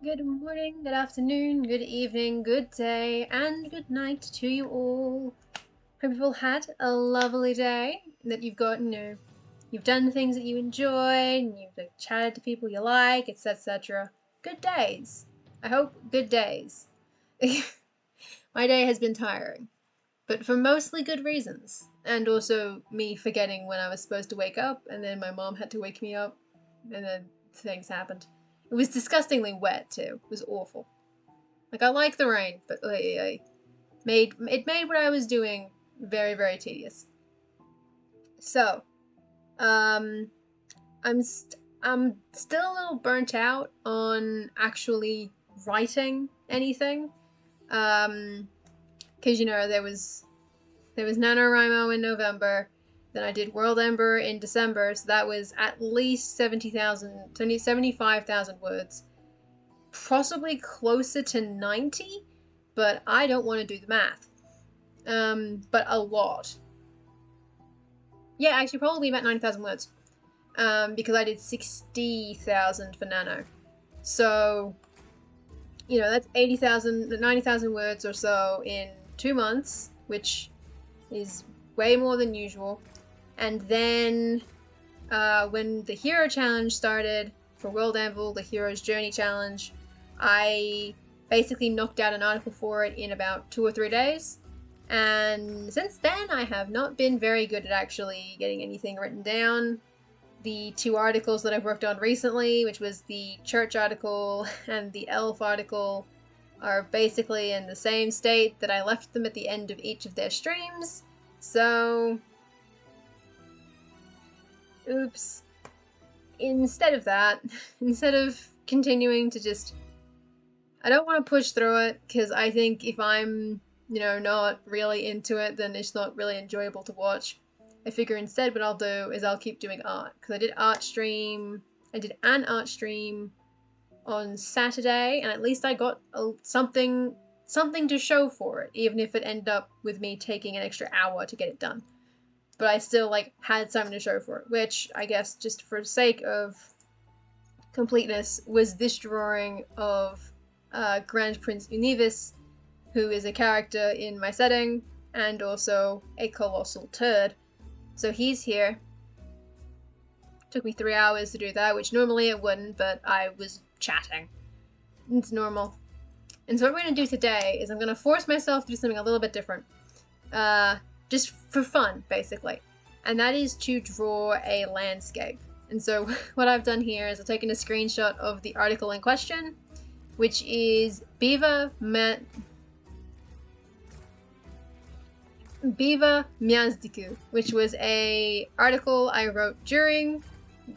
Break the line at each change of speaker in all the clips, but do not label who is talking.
Good morning, good afternoon, good evening, good day, and good night to you all. Hope you've all had a lovely day, that you've got, you've done things that you enjoy, and you've chatted to people you like, etc. Good days. I hope good days. My day has been tiring, but for mostly good reasons. And also me forgetting when I was supposed to wake up, and then my mom had to wake me up, and then things happened. It was disgustingly wet too. It was awful. Like, I like the rain, but it made what I was doing very, very tedious. So, um, I'm still a little burnt out on actually writing anything. Because there was NaNoWriMo in November, then I did World Ember in December, so that was at least 75,000 words. Possibly closer to 90, but I don't want to do the math. But a lot. Yeah, actually probably about 90,000 words. Because I did 60,000 for Nano. So, that's 90,000 words or so in 2 months, which is way more than usual. And then when the Hero Challenge started for World Anvil, the Hero's Journey Challenge, I basically knocked out an article for it in about 2 or 3 days. And since then, I have not been very good at actually getting anything written down. The 2 articles that I've worked on recently, which was the Church article and the Elf article, are basically in the same state that I left them at the end of each of their streams. So, oops. Instead of that, instead of continuing to I don't want to push through it, because I think if I'm, not really into it, then it's not really enjoyable to watch. I figure instead what I'll do is I'll keep doing art, because I did an art stream on Saturday, and at least I got something to show for it, even if it ended up with me taking an extra hour to get it done. But I still had something to show for it, which I guess just for the sake of completeness was this drawing of Grand Prince Univis, who is a character in my setting and also a colossal turd. So he's here. Took me 3 hours to do that, which normally it wouldn't, but I was chatting. It's normal. And so what we're going to do today is I'm going to force myself to do something a little bit different. Just for fun, basically. And that is to draw a landscape. And so what I've done here is I've taken a screenshot of the article in question, which is Biva Myasdiqu, which was a article I wrote during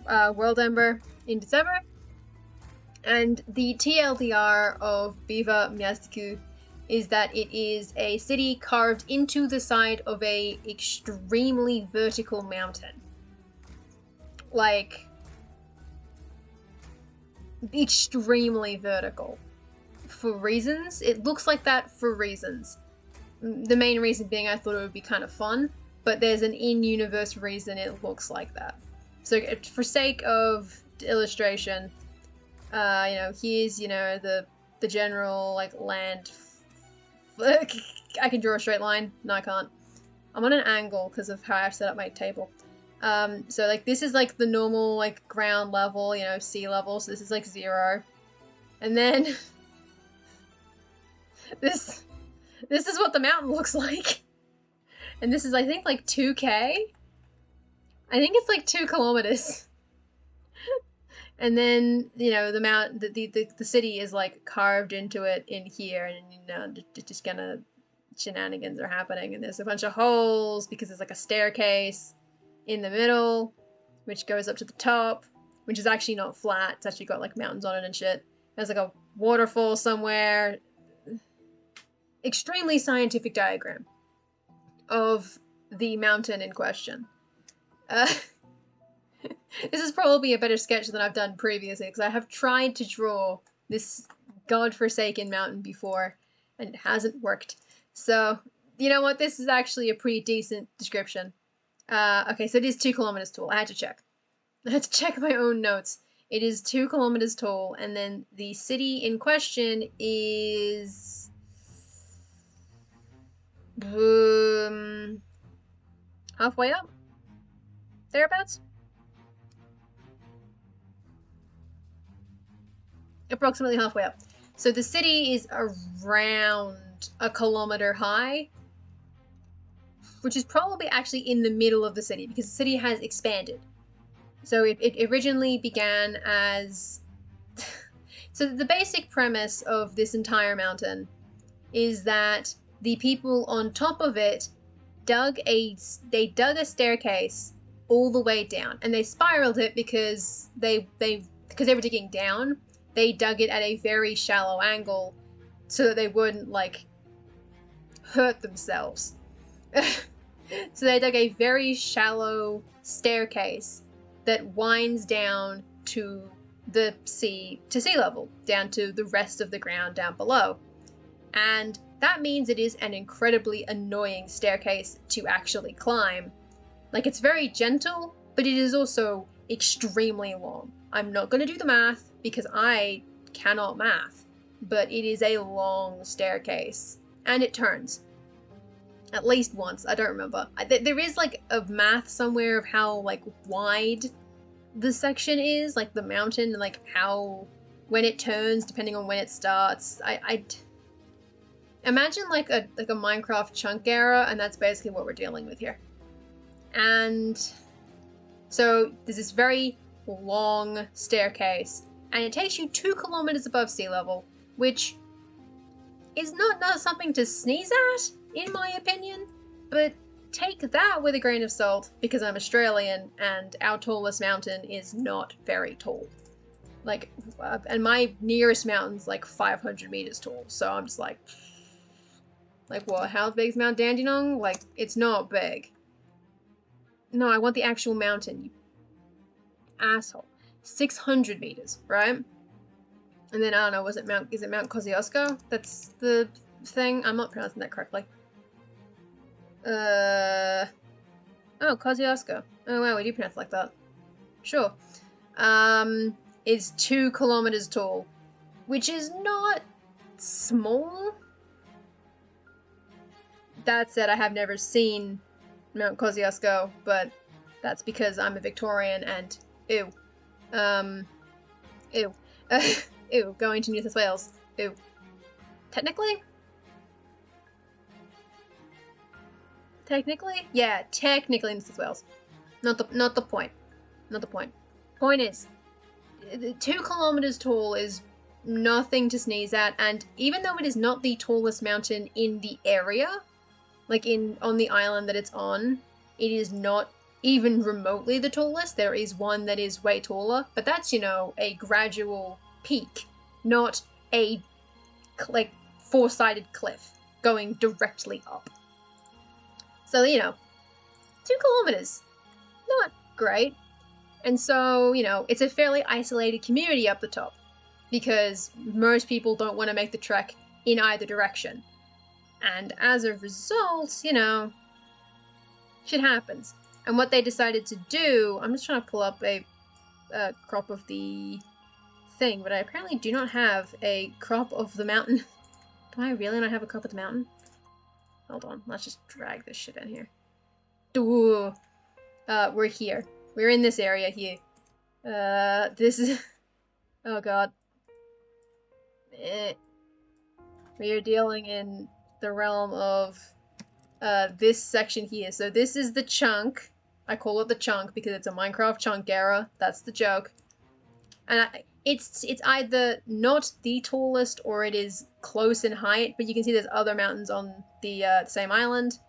World Ember in December. And the TLDR of Biva Myasdiqu is that it is a city carved into the side of a extremely vertical mountain. Like, extremely vertical. For reasons. It looks like that for reasons. The main reason being I thought it would be kind of fun, but there's an in-universe reason it looks like that. So for sake of illustration, here's, the general, land. I can draw a straight line. No, I can't. I'm on an angle because of how I've set up my table. So, this is, the normal, ground level, sea level, so this is, 0. And then, this is what the mountain looks like. And this is, I think, 2K? I think it's, 2 kilometers. And then, the city is, carved into it in here, and, just kind of shenanigans are happening, and there's a bunch of holes, because there's, a staircase in the middle, which goes up to the top, which is actually not flat, it's actually got, mountains on it and shit. There's, a waterfall somewhere. Extremely scientific diagram of the mountain in question. This is probably a better sketch than I've done previously, because I have tried to draw this godforsaken mountain before, and it hasn't worked. So, you know what? This is actually a pretty decent description. Okay, so it is 2 kilometers tall. I had to check. I had to check my own notes. It is 2 kilometers tall, and then the city in question is halfway up, thereabouts. Approximately halfway up. So the city is around a kilometer high, which is probably actually in the middle of the city because the city has expanded. So it originally began as... So the basic premise of this entire mountain is that the people on top of it dug a staircase all the way down, and they spiraled it because they were digging down. They dug it at a very shallow angle so that they wouldn't, like, hurt themselves. So they dug a very shallow staircase that winds down to the sea level, down to the rest of the ground down below. And that means it is an incredibly annoying staircase to actually climb. Like, it's very gentle, but it is also extremely long. I'm not going to do the math because I cannot math, but it is a long staircase, and it turns. At least once, I don't remember. There is, like, a math somewhere of how, like, wide the section is, like, the mountain, and, like, how, when it turns, depending on when it starts. I imagine, like a Minecraft chunk error, and that's basically what we're dealing with here. And so there's this very long staircase, and it takes you 2 kilometers above sea level, which is not something to sneeze at, in my opinion, but take that with a grain of salt, because I'm Australian, and our tallest mountain is not very tall. Like, and my nearest mountain's like 500 meters tall, so I'm just like what, how big is Mount Dandenong? Like, it's not big. No, I want the actual mountain, you asshole. 600 meters, right? And then, I don't know, is it Mount Kosciuszko? That's the thing? I'm not pronouncing that correctly. Oh, Kosciuszko. Oh wow, we do pronounce it like that. Sure. Is 2 kilometers tall, which is not small. That said, I have never seen Mount Kosciuszko, but that's because I'm a Victorian and ew. Ew. Ew, going to New South Wales. Ew. Technically? Yeah, technically New South Wales. Not the point. Not the point. Point is, 2 kilometers tall is nothing to sneeze at, and even though it is not the tallest mountain in the area, like on the island that it's on, it is not even remotely the tallest. There is one that is way taller, but that's, you know, a gradual peak, not a, like, 4-sided cliff going directly up. So, you know, 2 kilometers, not great. And so, you know, it's a fairly isolated community up the top, because most people don't want to make the trek in either direction. And as a result, you know, shit happens. And what they decided to do, I'm just trying to pull up a crop of the thing, but I apparently do not have a crop of the mountain. Do I really not have a crop of the mountain? Hold on, let's just drag this shit in here. Ooh. We're here. We're in this area here. This is... Oh god. We are dealing in the realm of this section here. So this is the chunk. I call it the chunk because it's a Minecraft chunk error. That's the joke. And it's either not the tallest or it is close in height, but you can see there's other mountains on the same island.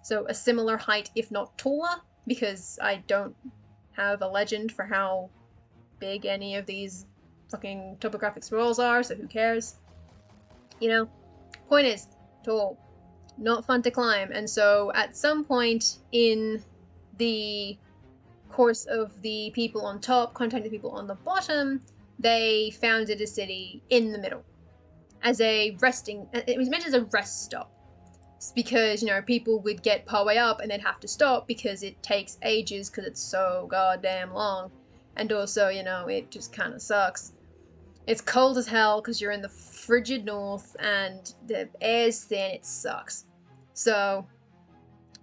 So a similar height, if not taller, because I don't have a legend for how big any of these fucking topographic swirls are, so who cares? You know? Point is, tall. Not fun to climb, and so at some point in the course of the people on top contacting the people on the bottom, they founded a city in the middle as a resting... It was meant as a rest stop. It's because, you know, people would get partway up and they'd have to stop because it takes ages because it's so goddamn long. And also, you know, it just kind of sucks. It's cold as hell because you're in the frigid north and the air's thin. It sucks. So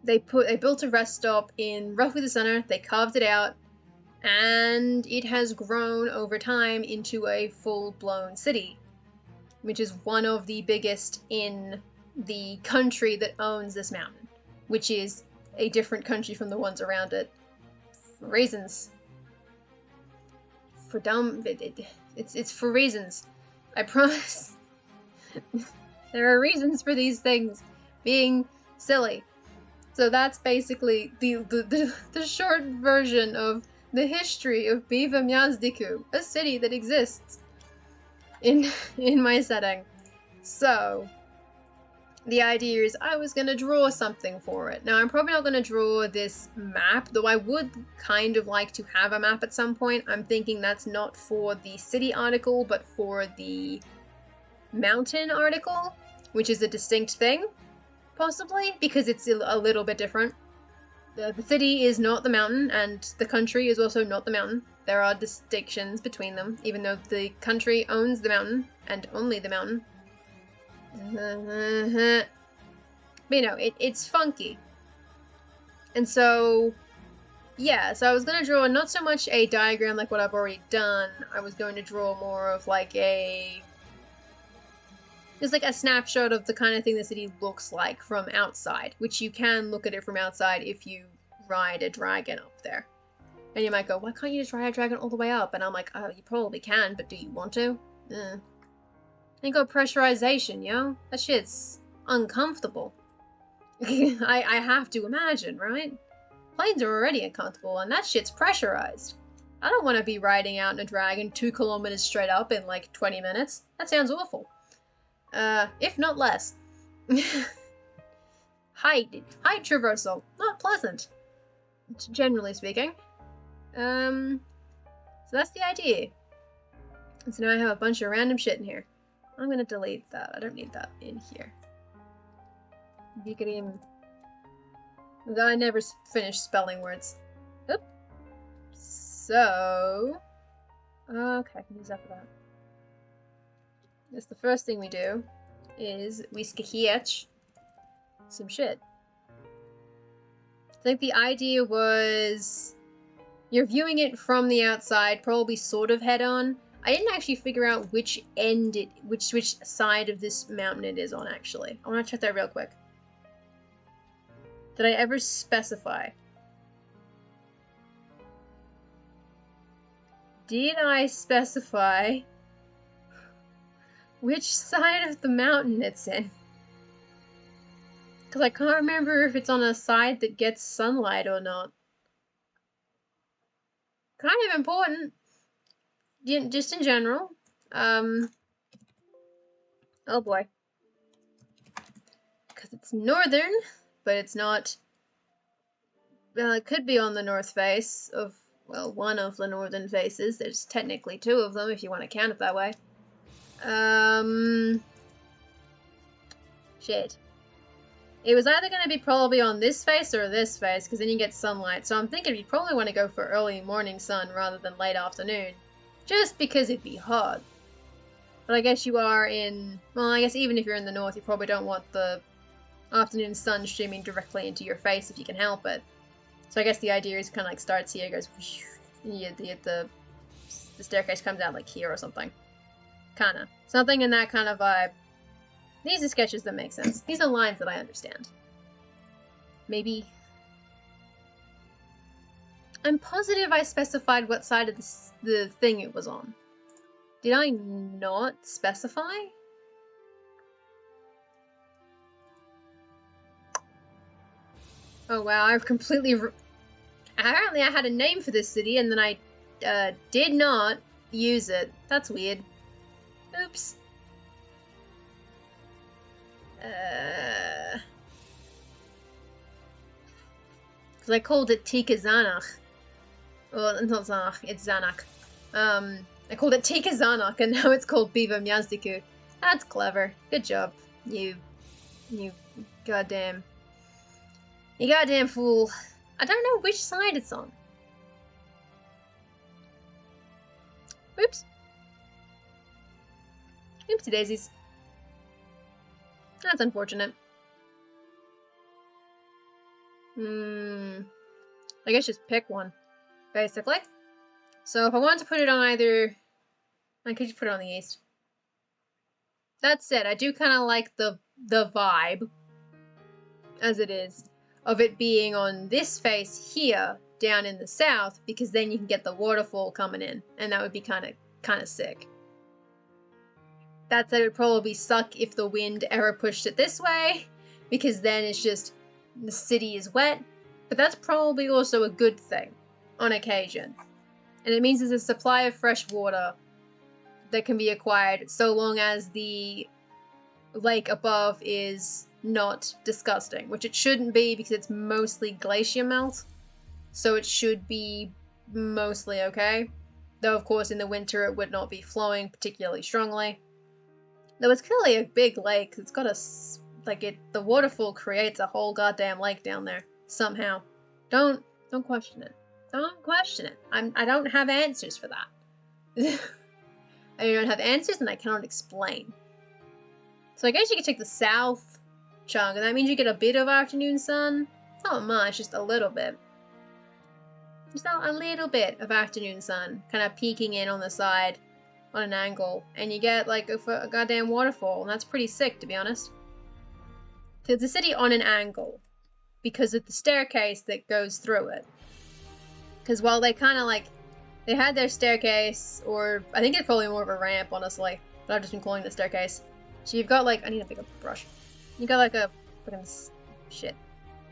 they built a rest stop in roughly the center. They carved it out, and it has grown over time into a full-blown city, which is one of the biggest in the country that owns this mountain, which is a different country from the ones around it. For reasons. For dumb... It's for reasons. I promise. There are reasons for these things being silly. So that's basically the short version of the history of Biva Myasdiqu, a city that exists in my setting. So the idea is I was going to draw something for it. Now I'm probably not going to draw this map, though I would kind of like to have a map at some point. I'm thinking that's not for the city article, but for the mountain article, which is a distinct thing, possibly, because it's a little bit different. The city is not the mountain, and the country is also not the mountain. There are distinctions between them, even though the country owns the mountain, and only the mountain. But you know, it's funky. And so, yeah, so I was going to draw not so much a diagram like what I've already done. I was going to draw more of like just like a snapshot of the kind of thing the city looks like from outside, which you can look at it from outside if you ride a dragon up there. And you might go, why can't you just ride a dragon all the way up? And I'm like, oh, you probably can, but do you want to? Ain't got pressurization, yo. That shit's uncomfortable. I have to imagine, right? Planes are already uncomfortable, and that shit's pressurized. I don't want to be riding out in a dragon 2 kilometers straight up in like 20 minutes. That sounds awful. If not less. Height traversal, not pleasant, generally speaking. So that's the idea. And so now I have a bunch of random shit in here. I'm gonna delete that. I don't need that in here. I never finished spelling words. Oop. So, okay, I can use that for that. That's the first thing we do, is we sketch some shit. I think the idea was you're viewing it from the outside, probably sort of head on. I didn't actually figure out which end which side of this mountain it is on, actually. I want to check that real quick. Did I ever specify? Did I specify which side of the mountain it's in? Because I can't remember if it's on a side that gets sunlight or not. Kind of important. Just in general. Oh boy. Because it's northern, but it's not... Well, it could be on the north face of, well, one of the northern faces. There's technically 2 of them, if you want to count it that way. Shit. It was either going to be probably on this face or this face, because then you get sunlight. So I'm thinking you'd probably want to go for early morning sun rather than late afternoon. Just because it'd be hot. But I guess you are in... Well, I guess even if you're in the north, you probably don't want the afternoon sun streaming directly into your face if you can help it. So I guess the idea is kind of like starts here, goes... And the staircase comes out like here or something. Kinda. Something in that kind of vibe. These are sketches that make sense. These are lines that I understand. Maybe... I'm positive I specified what side of the thing it was on. Did I not specify? Oh wow, I've completely... Apparently I had a name for this city and then I did not use it. That's weird. Oops. Because I called it Tika Zanach. Well, it's not Zanach, it's Zanak. I called it Tika Zanach, and now it's called Biva Myasdiqu. That's clever. Good job. You goddamn fool. I don't know which side it's on. Oops. Oopsie daisies. That's unfortunate. I guess just pick one, basically. So if I wanted to put it on either, I could just put it on the east. That said, I do kind of like the vibe, as it is, of it being on this face here, down in the south, because then you can get the waterfall coming in, and that would be kind of sick. That said, it would probably suck if the wind ever pushed it this way, because then it's just, the city is wet, but that's probably also a good thing, on occasion. And it means there's a supply of fresh water that can be acquired, so long as the lake above is not disgusting, which it shouldn't be because it's mostly glacier melt, so it should be mostly okay. Though, of course, in the winter it would not be flowing particularly strongly. Though it's clearly a big lake. It's got the waterfall creates a whole goddamn lake down there somehow. Don't question it. Don't question it. I don't have answers for that. I don't have answers and I cannot explain. So I guess you could take the south chunk, and that means you get a bit of afternoon sun. Not much, just a little bit. Just a little bit of afternoon sun, kind of peeking in on the side on an angle, and you get like a goddamn waterfall, and that's pretty sick, to be honest. So it's a city on an angle because of the staircase that goes through it. Because while they kind of they had their staircase, or I think it's probably more of a ramp, honestly, but I've just been calling it the staircase. So you've got I need to pick up the brush. You got a fucking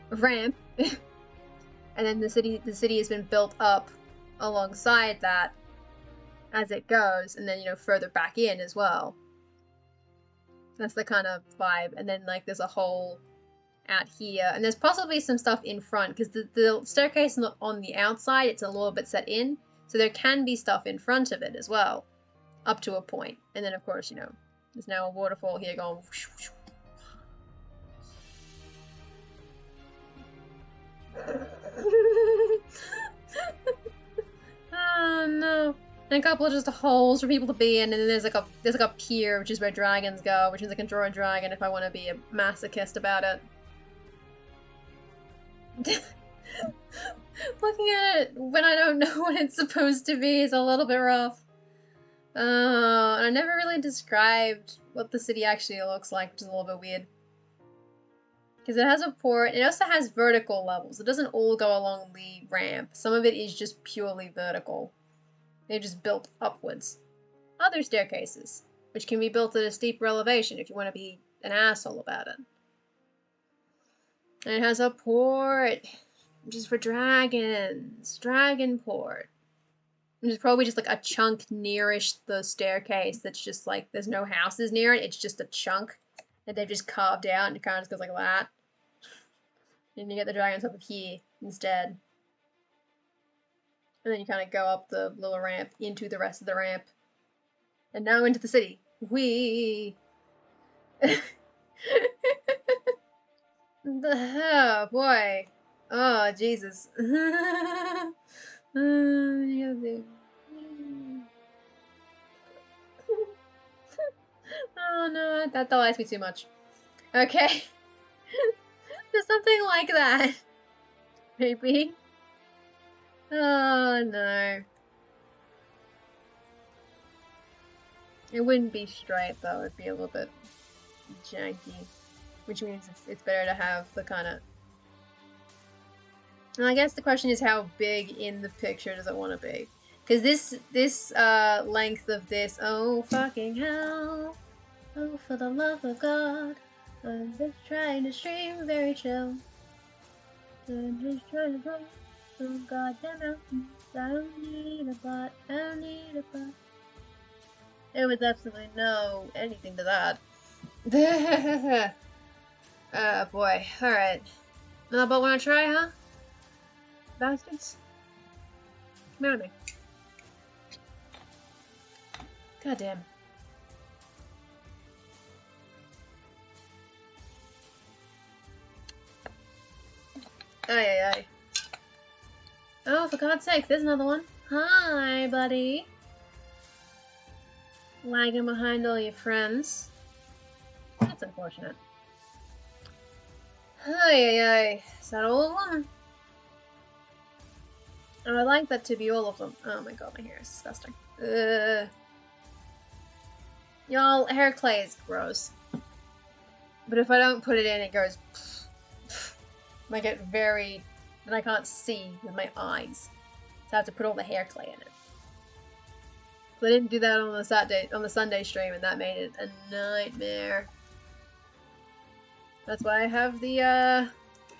ramp, and then the city has been built up alongside that as it goes, and then further back in as well. That's the kind of vibe. And then there's a hole out here, and there's possibly some stuff in front because the staircase is not on the outside; it's a little bit set in, so there can be stuff in front of it as well, up to a point. And then of course there's now a waterfall here going. Whoosh, whoosh. Oh no. And a couple of just holes for people to be in, and then there's a pier, which is where dragons go, which means I can draw a dragon if I want to be a masochist about it. Looking at it when I don't know what it's supposed to be is a little bit rough. And I never really described what the city actually looks like, which is a little bit weird. Because it has a port, it also has vertical levels. It doesn't all go along the ramp. Some of it is just purely vertical. They're just built upwards. Other staircases, which can be built at a steeper elevation if you want to be an asshole about it. And it has a port, which is for dragons. Dragon port. Which is probably just a chunk nearish the staircase that's just there's no houses near it. It's just a chunk that they've just carved out, and it kind of just goes like that. And you get the dragons up here instead. And then you kind of go up the little ramp into the rest of the ramp. And now into the city. Whee! Oh, boy. Oh, Jesus. Oh, no. That delights me too much. Okay. Just something like that. Maybe. Oh, no. It wouldn't be straight, though. It'd be a little bit janky. Which means it's better to have the kind of... And I guess the question is how big in the picture does it want to be? Because this length of this... Oh, fucking hell. Oh, for the love of God. I'm just trying to stream very chill. I'm just trying to go. Oh, goddamn mountains. I don't need a bot. I don't need a bot. There was absolutely no anything to that. Oh boy. Alright. Another bot wanna try, huh? Bastards? Come out of me. Goddamn. Aye. Oh, for God's sake, there's another one. Hi, buddy. Lagging behind all your friends. That's unfortunate. Ay. Is that all of them? Oh, I like that to be all of them. Oh my god, my hair is disgusting. Y'all, hair clay is gross. But if I don't put it in, it goes... I get very... and I can't see with my eyes. So I have to put all the hair clay in it. I didn't do that on the Sunday stream, and that made it a nightmare. That's why I have the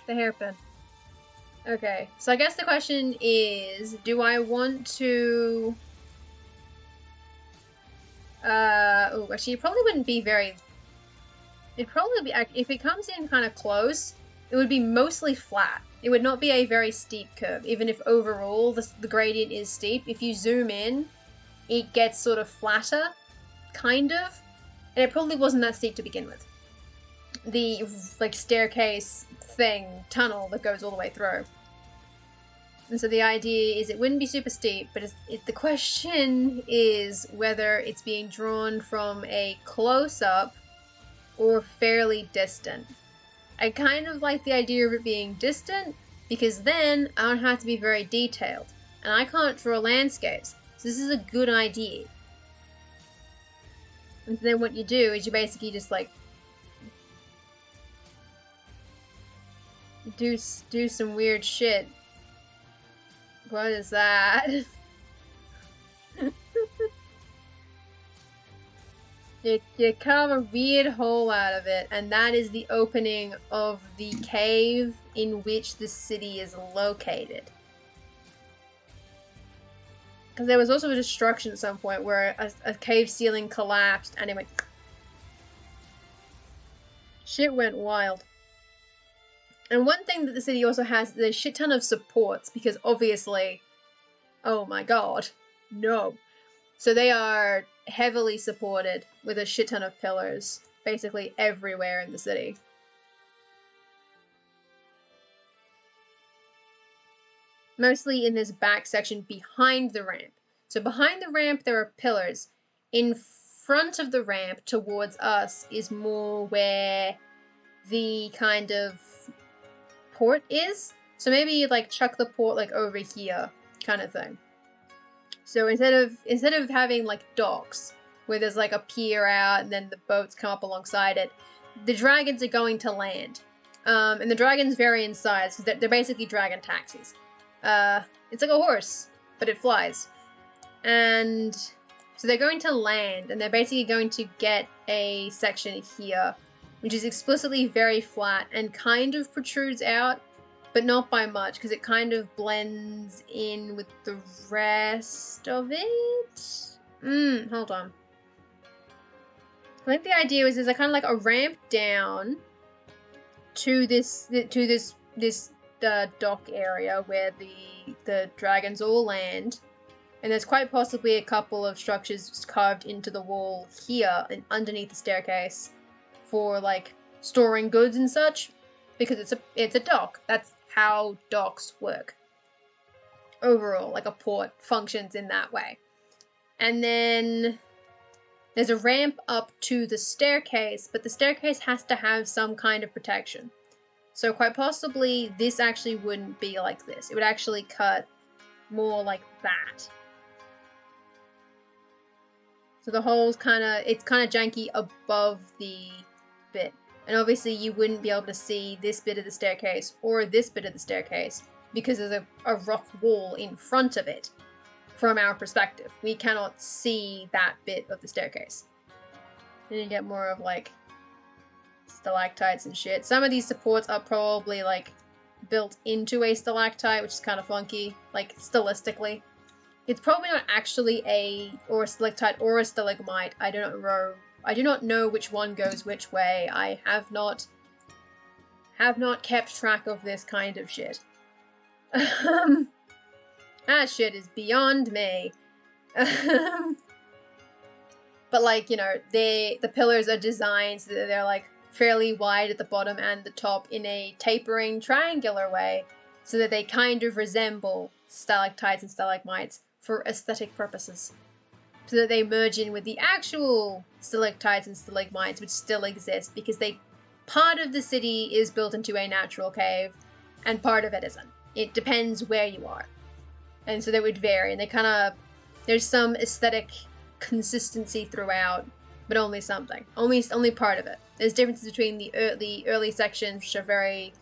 hairpin. Okay, so I guess the question is, do I want to... oh, actually, it probably wouldn't be very... It'd probably be... If it comes in kind of close, it would be mostly flat. It would not be a very steep curve, even if overall the gradient is steep. If you zoom in, it gets sort of flatter, kind of. And it probably wasn't that steep to begin with. The, like, staircase thing, tunnel that goes all the way through. And so the idea is it wouldn't be super steep, but the question is whether it's being drawn from a close-up or fairly distant. I kind of like the idea of it being distant, because then I don't have to be very detailed. And I can't draw landscapes, so this is a good idea. And then what you do is you basically just, like, do some weird shit. What is that? You carve a weird hole out of it, and that is the opening of the cave in which the city is located. Because there was also a destruction at some point where a cave ceiling collapsed and it went... Shit went wild. And one thing that the city also has is a shit ton of supports, because obviously, oh my god, no. So they are heavily supported with a shit ton of pillars, basically everywhere in the city. Mostly in this back section behind the ramp. So behind the ramp there are pillars. In front of the ramp towards us is more where the kind of port is. So maybe you'd like chuck the port like over here, kind of thing. So instead of having like docks where there's like a pier out and then the boats come up alongside it, the dragons are going to land. And the dragons vary in size because they're basically dragon taxis. It's like a horse, but it flies. And so they're going to land, and they're basically going to get a section here, which is explicitly very flat and kind of protrudes out, but not by much, because it kind of blends in with the rest of it. Hold on. I think the idea is there's a kind of like a ramp down to this dock area where the dragons all land, and there's quite possibly a couple of structures carved into the wall here and underneath the staircase for like storing goods and such, because it's a dock. That's how docks work. Overall, like a port functions in that way. And then there's a ramp up to the staircase, but the staircase has to have some kind of protection. So quite possibly this actually wouldn't be like this. It would actually cut more like that. So the hole's it's kind of janky above the bit. And obviously you wouldn't be able to see this bit of the staircase or this bit of the staircase because there's a rock wall in front of it from our perspective. We cannot see that bit of the staircase. Then you get more of like stalactites and shit. Some of these supports are probably like built into a stalactite, which is kind of funky, like stylistically. It's probably not actually a stalactite or a stalagmite. I do not know which one goes which way. I have not kept track of this kind of shit. That shit is beyond me. But like, you know, the pillars are designed so that they're like fairly wide at the bottom and the top in a tapering triangular way, so that they kind of resemble stalactites and stalagmites for aesthetic purposes. so that they merge in with the actual stalactites and stalagmites, which still exist, because part of the city is built into a natural cave, and part of it isn't. It depends where you are. And so they would vary, and there's some aesthetic consistency throughout, but only something. Only part of it. There's differences between the early sections, which are very...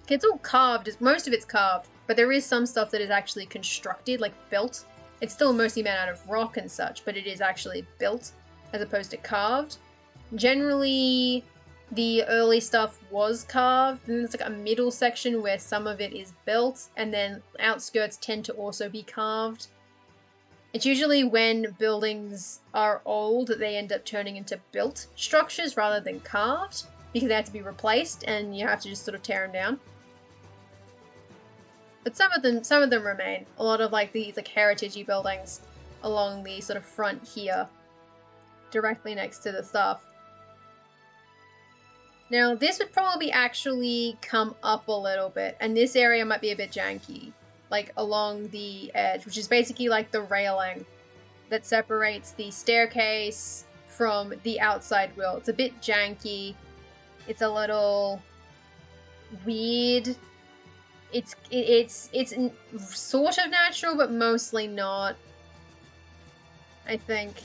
It's all carved, most of it's carved, but there is some stuff that is actually constructed, like built. It's still mostly made out of rock and such, but it is actually built, as opposed to carved. Generally, the early stuff was carved, and there's like a middle section where some of it is built, and then outskirts tend to also be carved. It's usually when buildings are old that they end up turning into built structures rather than carved, because they have to be replaced and you have to just sort of tear them down. But some of them remain. A lot of like these like heritage-y buildings along the sort of front here, directly next to the stuff. Now this would probably actually come up a little bit, and this area might be a bit janky, like along the edge, which is basically like the railing that separates the staircase from the outside wall. It's a bit janky. It's a little weird. It's sort of natural, but mostly not, I think,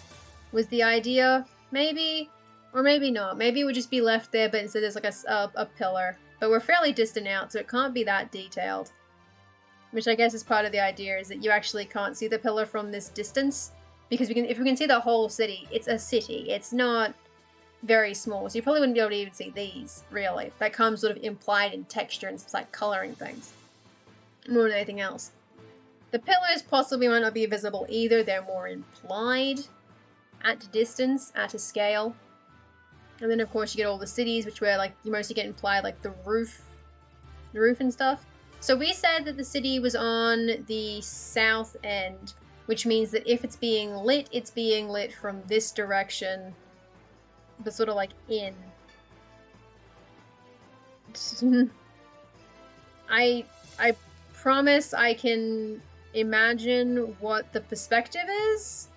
was the idea. Maybe, or maybe not. Maybe it would just be left there, but instead there's like a pillar. But we're fairly distant out, so it can't be that detailed. Which I guess is part of the idea, is that you actually can't see the pillar from this distance. Because if we can see the whole city, it's a city. It's not very small, so you probably wouldn't be able to even see these, really. That comes sort of implied in texture and like coloring things, more than anything else. The pillars possibly might not be visible either. They're more implied at a distance, at a scale. And then of course you get all the cities, which where like you mostly get implied, like the roof and stuff. So we said that the city was on the south end, which means that if it's being lit from this direction, but sort of like in. I promise I can imagine what the perspective is.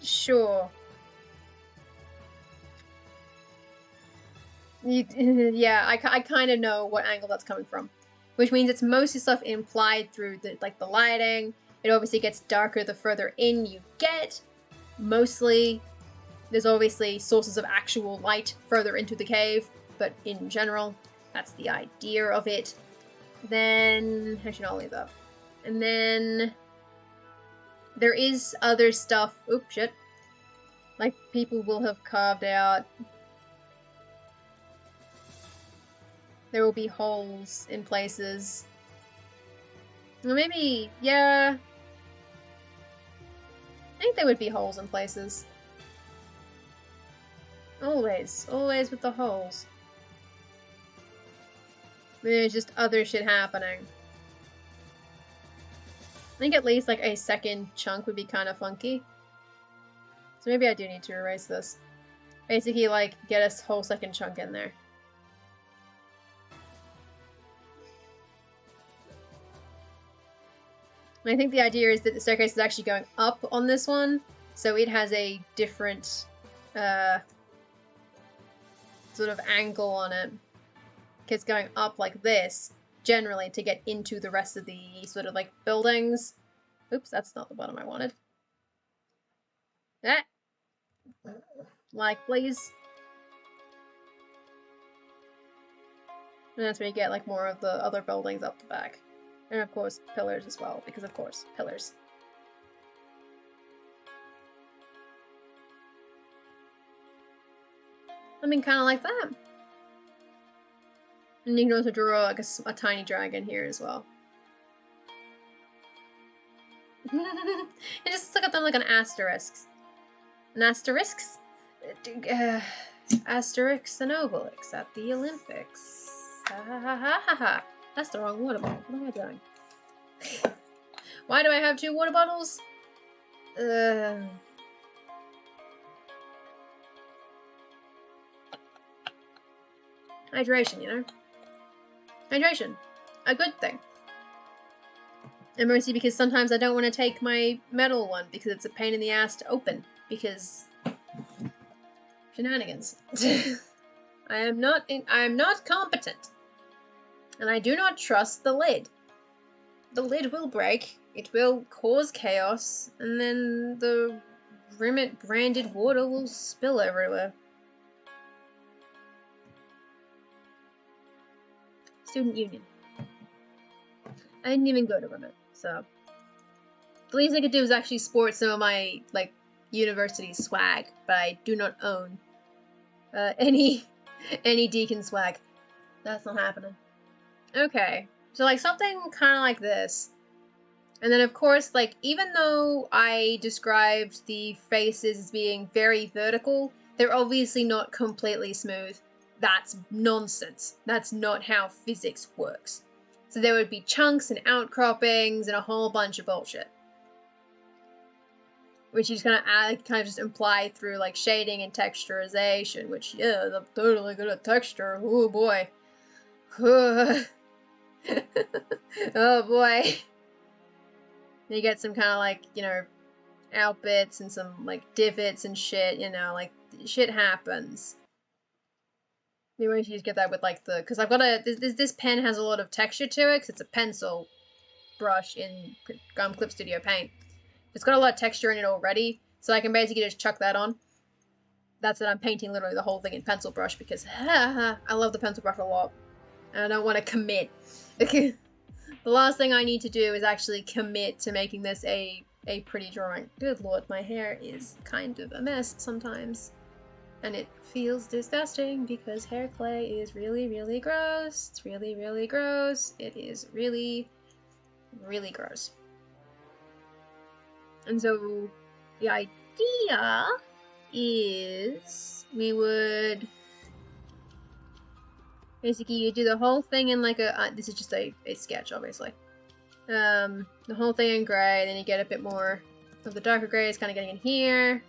Sure. Yeah, I kind of know what angle that's coming from, which means it's mostly stuff implied through the lighting. It obviously gets darker the further in you get. Mostly, there's obviously sources of actual light further into the cave, but in general, that's the idea of it. Then, actually, I'll leave that. And then there is other stuff. Oops, shit. Like people will have carved out. There will be holes in places. Or maybe, yeah. I think there would be holes in places. Always with the holes. There's just other shit happening. I think at least like a second chunk would be kind of funky. So maybe I do need to erase this. Basically like get a whole second chunk in there. And I think the idea is that the staircase is actually going up on this one, so it has a different sort of angle on it. It's going up like this, generally, to get into the rest of the sort of like buildings. Oops, that's not the bottom I wanted. Ah! Like, please. And that's where you get like more of the other buildings up the back. And of course, pillars as well, because of course, pillars. I mean, kind of like that. And you can also draw like a tiny dragon here as well. It just looks like an asterisk. An asterisk? Asterix and Obelix at the Olympics. Ha ha ha ha ha ha. That's the wrong water bottle. What am I doing? Why do I have two water bottles? Hydration, you know? Hydration. A good thing. And mostly because sometimes I don't want to take my metal one because it's a pain in the ass to open. Because shenanigans. I am not competent. And I do not trust the lid. The lid will break, it will cause chaos, and then the Rimmet branded water will spill everywhere. Student union. I didn't even go to Rimmet, so the least I could do is actually sport some of my, like, university swag, but I do not own any Deacon swag. That's not happening. Okay, so like something kind of like this. And then of course, like, even though I described the faces as being very vertical, they're obviously not completely smooth. That's nonsense. That's not how physics works. So there would be chunks and outcroppings and a whole bunch of bullshit. Which you just kind of just imply through like shading and texturization, which, yeah, I'm totally good at texture. Oh boy. Oh boy. You get some kind of like, you know, outbits and some like divots and shit, you know, like shit happens. Maybe you just get that with like the, because I've got a, this pen has a lot of texture to it because it's a pencil brush in Clip Studio Paint. It's got a lot of texture in it already, so I can basically just chuck that on. That's it, I'm painting literally the whole thing in pencil brush because I love the pencil brush a lot. And I don't want to commit. The last thing I need to do is actually commit to making this a pretty drawing. Good lord, my hair is kind of a mess sometimes. And it feels disgusting because hair clay is really, really gross. It's really, really gross. It is really, really gross. And so the idea is we would basically you do the whole thing in like a this is just a sketch obviously. The whole thing in gray, then you get a bit more of the darker grays kind of getting in here.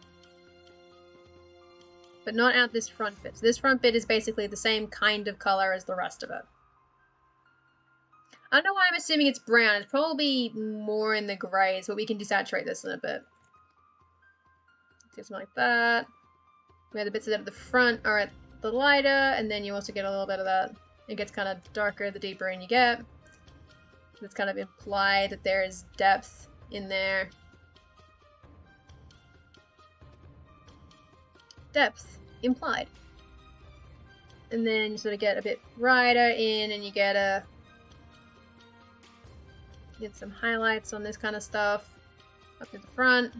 But not out this front bit. So this front bit is basically the same kind of color as the rest of it. I don't know why I'm assuming it's brown. It's probably more in the grays, but we can desaturate this in a bit. Something like that. Where the bits at the front are at the lighter, and then you also get a little bit of that. It gets kind of darker the deeper in you get. It's kind of implied that there is depth in there. Depth implied. And then you sort of get a bit brighter in, and you get some highlights on this kind of stuff up at the front.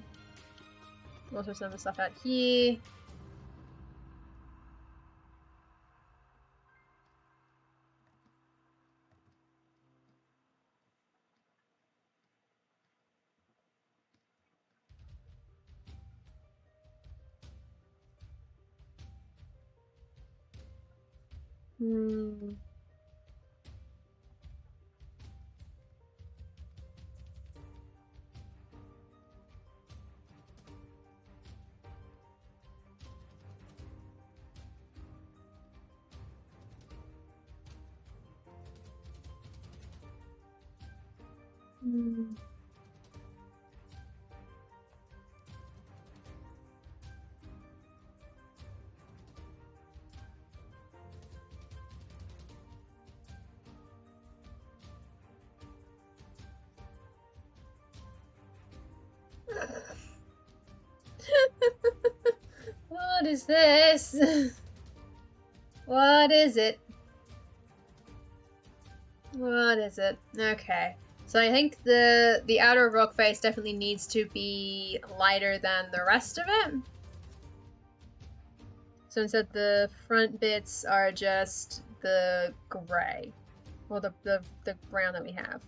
Also some of the stuff out here. What is this? What is it? What is it? Okay. So I think the outer rock face definitely needs to be lighter than the rest of it. So instead the front bits are just the gray. Well, the brown that we have.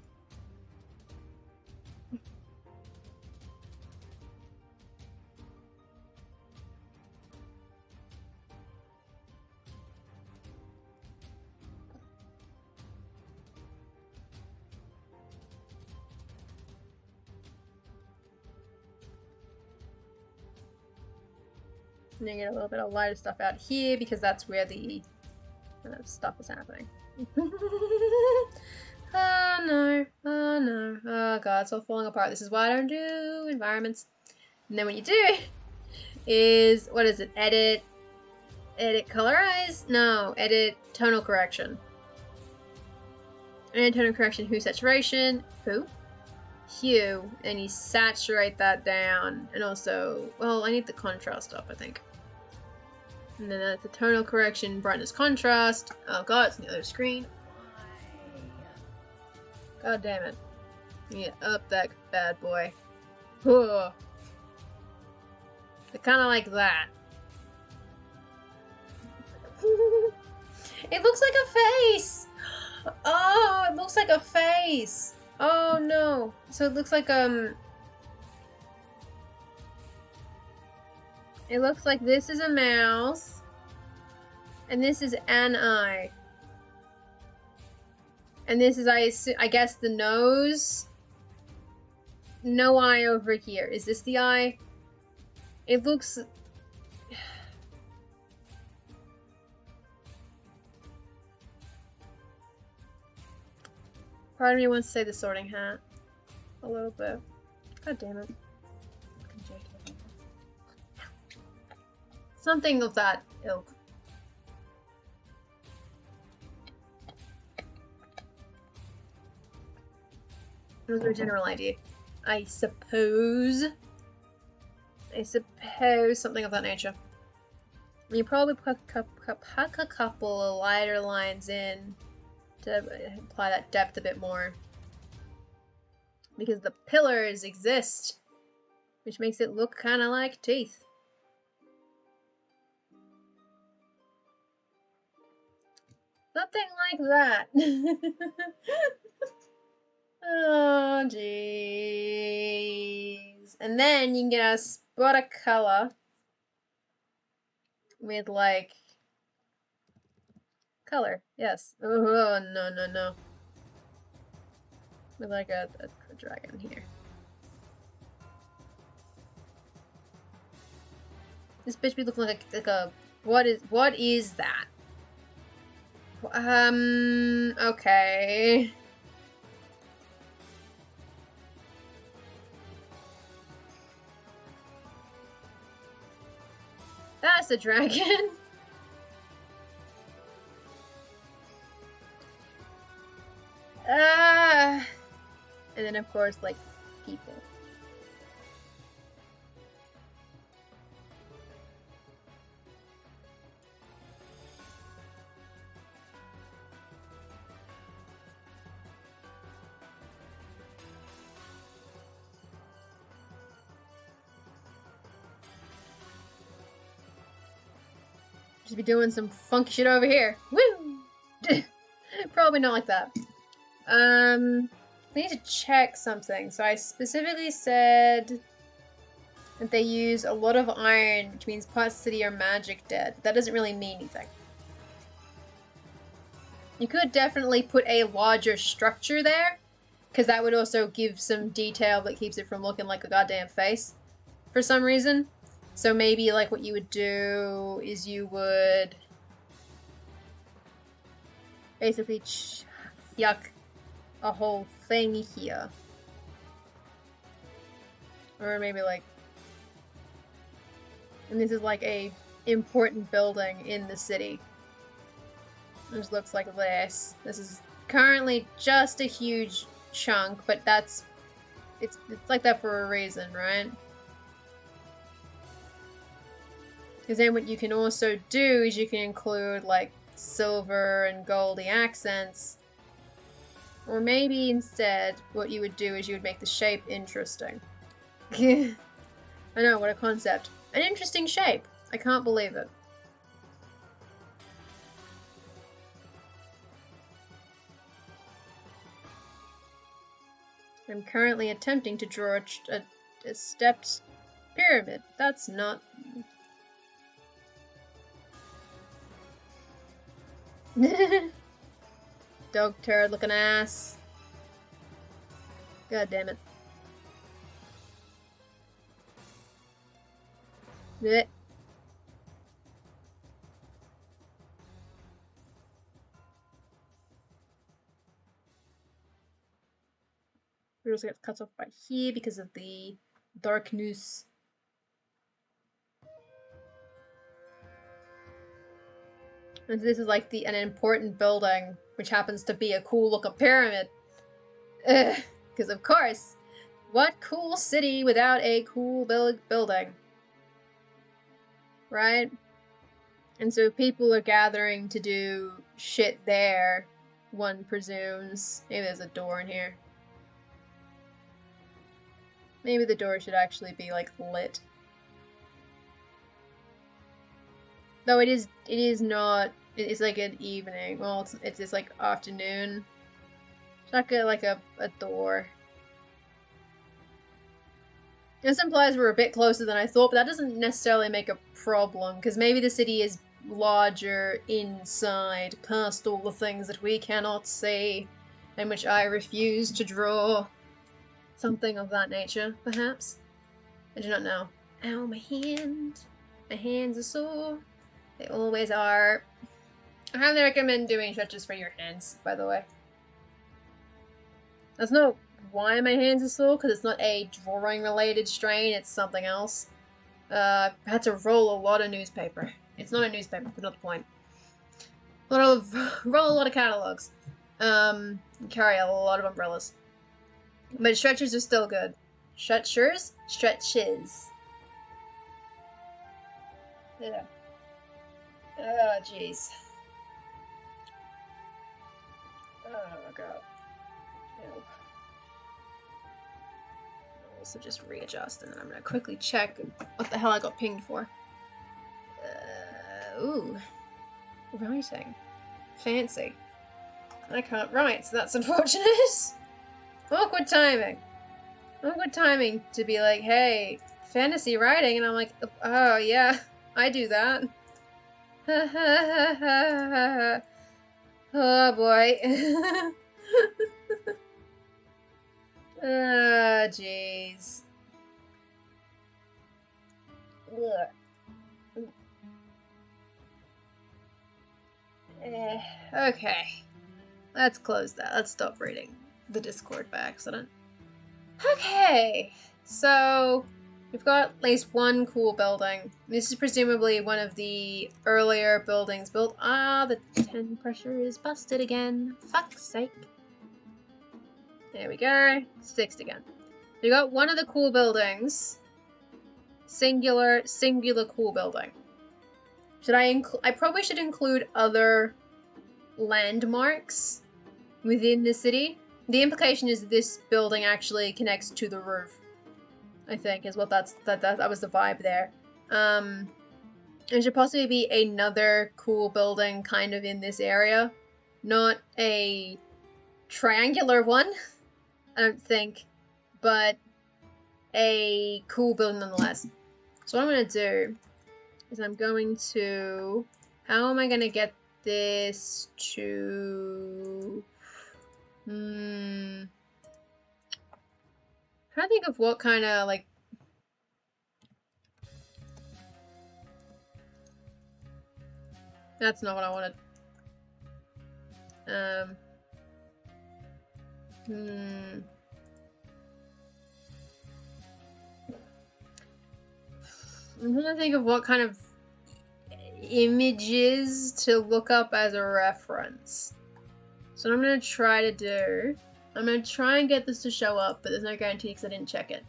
And you get a little bit of lighter stuff out here because that's where the stuff is happening. Oh no, oh no, oh god, it's all falling apart. This is why I don't do environments. And then what you do is, what is it? Edit colorize? No, edit tonal correction. Edit tonal correction, hue saturation, hue, and you saturate that down. And also, well, I need the contrast up, I think. And then that's the tonal correction, brightness, contrast. Oh god, it's on the other screen. God damn it. Yeah, up that bad boy. Ugh. They're kind of like that. It looks like a face! Oh, it looks like a face! Oh no. So it looks like, it looks like this is a mouse. And this is an eye. And this is, I guess, the nose. No eye over here. Is this the eye? It looks... Part of me wants to say the sorting hat. A little bit. God damn it. Something of that ilk. It was a general idea. I suppose something of that nature. You probably put a couple of lighter lines in to apply that depth a bit more. Because the pillars exist, which makes it look kind of like teeth. Something like that. Oh, jeez. And then you can get a spot of color with, like, color. Yes. Oh, no, no, no. With, like, a dragon here. This bitch be looking like a what is that? Okay. That's a dragon. And then of course, like, people. Just be doing some funky shit over here. Woo! Probably not like that. I need to check something. So I specifically said that they use a lot of iron, which means parts of the city are magic dead. That doesn't really mean anything. You could definitely put a larger structure there, because that would also give some detail that keeps it from looking like a goddamn face for some reason. So maybe, like, what you would do is you would basically yuck a whole thing here. Or maybe, like, and this is like a important building in the city. It just looks like this. This is currently just a huge chunk, but it's like that for a reason, right? Because then what you can also do is you can include, like, silver and goldy accents. Or maybe instead, what you would do is you would make the shape interesting. I know, what a concept. An interesting shape. I can't believe it. I'm currently attempting to draw a stepped pyramid. That's not... Dog turd looking ass. God damn it. Blech. also gets cut off by here because of the darkness. And this is like an important building, which happens to be a cool looking pyramid. Because of course, what cool city without a cool building? Right? And so people are gathering to do shit there, one presumes. Maybe there's a door in here. Maybe the door should actually be, like, lit. Though it is not, it's like an evening. Well, it's like afternoon. It's not good, like a door. This implies we're a bit closer than I thought, but that doesn't necessarily make a problem, because maybe the city is larger inside, past all the things that we cannot see, and which I refuse to draw. Something of that nature, perhaps? I do not know. Ow, my hand. My hands are sore. They always are. I highly recommend doing stretches for your hands, by the way. That's not why my hands are sore, because it's not a drawing-related strain, it's something else. I had to roll a lot of newspaper. It's not a newspaper, but not the point. Roll a lot of catalogs. Carry a lot of umbrellas. But stretchers are still good. Stretchers? Stretches. Yeah. Oh, jeez. Oh, God. Ew. I'll also just readjust, and then I'm gonna quickly check what the hell I got pinged for. Ooh. Writing. Fancy. I can't write, so that's unfortunate. Awkward timing. Awkward timing to be like, hey, fantasy writing, and I'm like, oh yeah, I do that. Oh boy. Ah, jeez. Okay. Let's close that. Let's stop reading the Discord by accident. Okay. So, we've got at least one cool building. This is presumably one of the earlier buildings built. Ah, the 10 pressure is busted again. Fuck's sake. There we go. It's fixed again. We got one of the cool buildings. Singular cool building. Should I probably should include other landmarks within the city. The implication is that this building actually connects to the roof. I think is what that was the vibe there. There should possibly be another cool building kind of in this area. Not a triangular one, I don't think, but a cool building nonetheless. So what I'm going to do is I'm going to... How am I going to get this to... I'm trying to think of what kind of, like... That's not what I wanted. I'm trying to think of what kind of images to look up as a reference. So what I'm going to try to do, I'm going to try and get this to show up, but there's no guarantee because I didn't check it.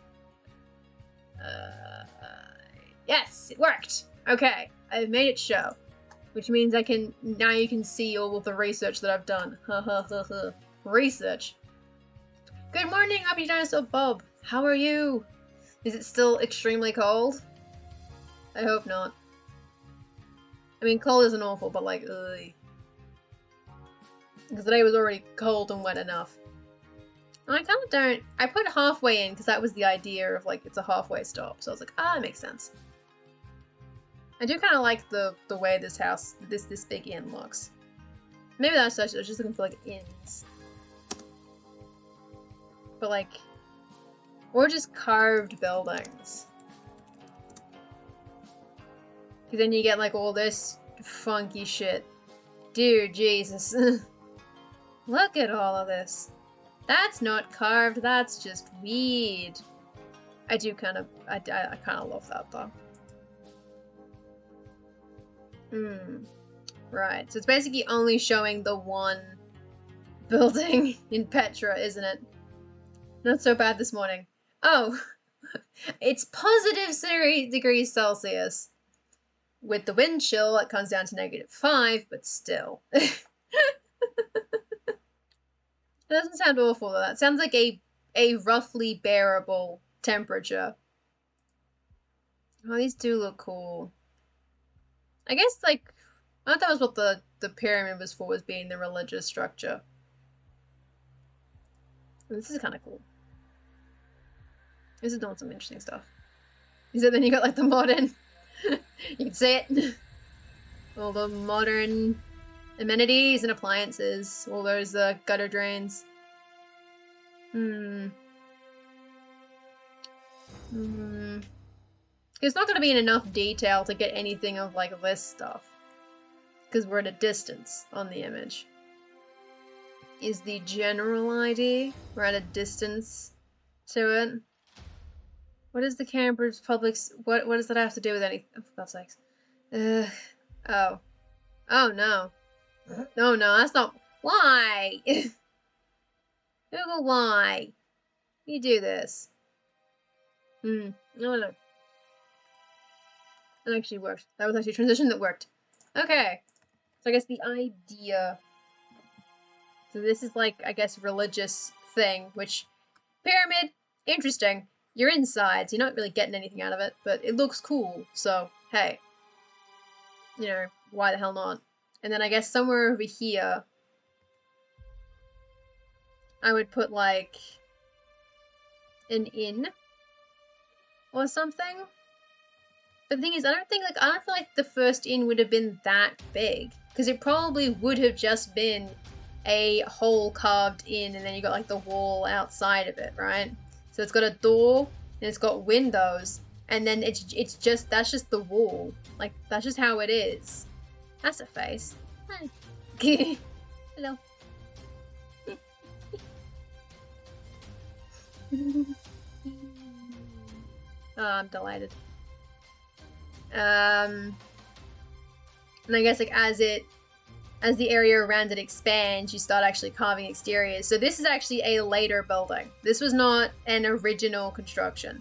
Yes, it worked! Okay, I've made it show. Which means I can, now you can see all of the research that I've done. Research. Good morning, Happy Dinosaur Bob. How are you? Is it still extremely cold? I hope not. I mean, cold isn't awful, but like, ugh. Because today was already cold and wet enough. And I kind of don't... I put halfway in because that was the idea of, like, it's a halfway stop. So I was like, ah, it makes sense. I do kind of like the way this house, this big inn looks. Maybe that's just, I was just looking for, like, inns. But, like... Or just carved buildings. Because then you get, like, all this funky shit. Dear Jesus. Look at all of this. That's not carved, that's just weird. I do kind of, I kind of love that though. Right, so it's basically only showing the one building in Petra, isn't it? Not so bad this morning. Oh, it's positive degrees Celsius. With the wind chill, it comes down to -5, but still. It doesn't sound awful though. That sounds like a roughly bearable temperature. Oh, these do look cool. I guess, like, I thought that was what the pyramid was for, was being the religious structure. And this is kind of cool. This is doing some interesting stuff. So then you got, like, the modern... you can see it. All the modern amenities and appliances. All those gutter drains. It's not going to be in enough detail to get anything of, like, this stuff. Because we're at a distance on the image. Is the general idea. We're at a distance to it. What is the campers public... What does that have to do with anything? Oh, for God's sakes. Oh. Oh, no. No, that's not... Why? Google, why? You do this. No. That actually worked. That was actually a transition that worked. Okay. So I guess the idea... So this is like, I guess, religious thing, which... Pyramid, interesting. You're inside, so you're not really getting anything out of it, but it looks cool, so, hey. You know, why the hell not? And then I guess somewhere over here... I would put, like... an inn? Or something? But the thing is, I don't feel like the first inn would have been that big. Because it probably would have just been a hole carved in, and then you got like the wall outside of it, right? So it's got a door, and it's got windows, and then that's just the wall. Like, that's just how it is. That's a face. Hi. Hello. Oh, I'm delighted. And I guess like as the area around it expands, you start actually carving exteriors. So this is actually a later building. This was not an original construction.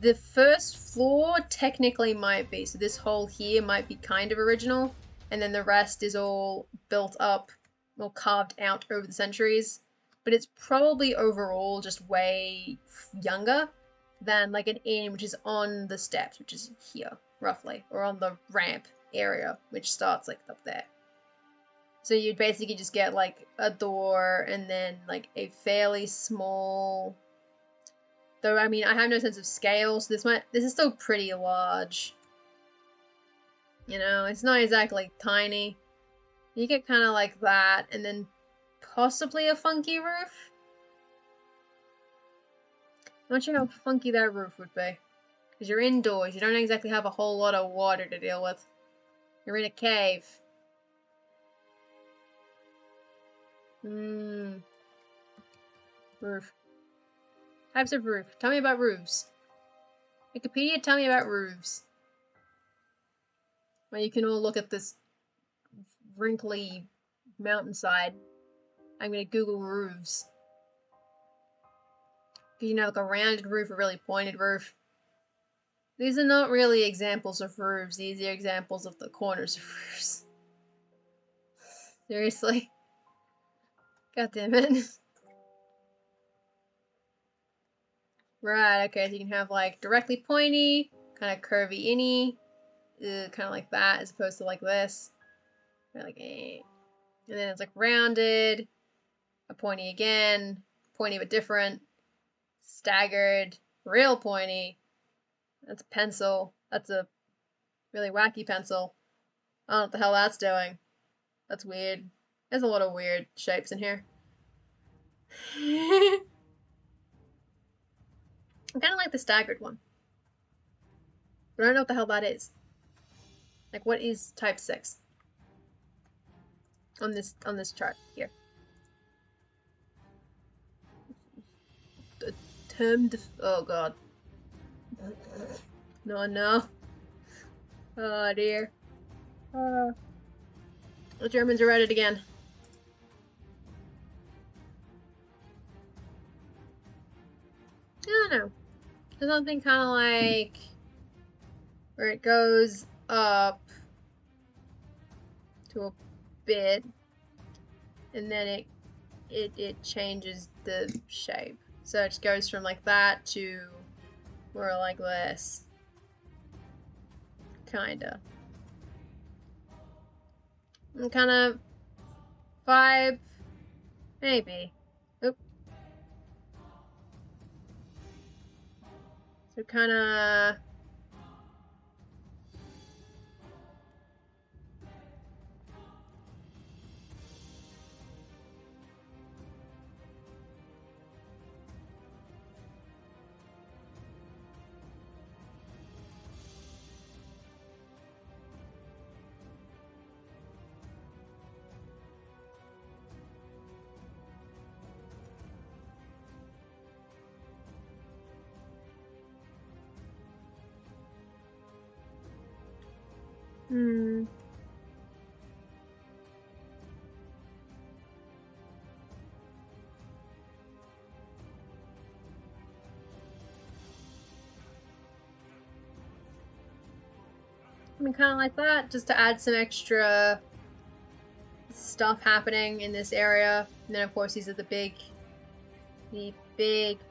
The first floor technically might be, so this hole here might be kind of original, and then the rest is all built up or carved out over the centuries. But it's probably overall just way younger than like an inn, which is on the steps, which is here, roughly, or on the ramp area, which starts like up there. So you'd basically just get like a door and then like a fairly small... Though, I mean, I have no sense of scale, so this is still pretty large. You know, it's not exactly tiny. You get kind of like that, and then possibly a funky roof? I'm not sure how funky that roof would be. Because you're indoors, you don't exactly have a whole lot of water to deal with. You're in a cave. Roof. Types of roof. Tell me about roofs. Wikipedia, tell me about roofs. Well, you can all look at this wrinkly mountainside. I'm gonna Google roofs. You know, like a rounded roof, a really pointed roof. These are not really examples of roofs. These are examples of the corners of roofs. Seriously. God damn it. Right, okay, so you can have like directly pointy, kind of curvy inny, kind of like that, as opposed to like this. Like, eh. And then it's like rounded, a pointy again, pointy but different, staggered, real pointy. That's a pencil. That's a really wacky pencil. I don't know what the hell that's doing. That's weird. There's a lot of weird shapes in here. I kind of like the staggered one. But I don't know what the hell that is. Like, what is type 6? On this chart here. Oh god. No, no. Oh dear. The Germans are at it again. I don't know. There's something kind of like where it goes up to a bit, and then it changes the shape. So it just goes from like that to more like this. Kinda. And kind of vibe, maybe. Oop. So kind of. I mean, kind of like that, just to add some extra stuff happening in this area. And then, of course, these are the big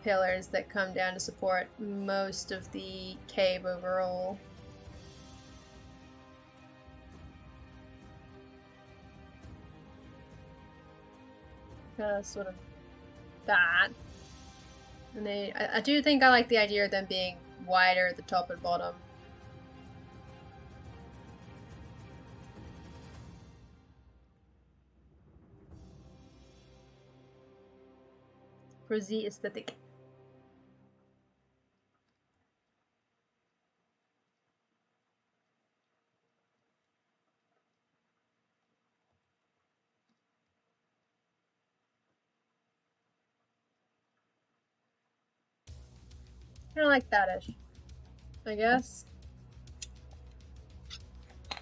pillars that come down to support most of the cave overall. Sort of that. And I do think I like the idea of them being wider at the top and bottom. For the aesthetic. Kind of like that-ish, I guess.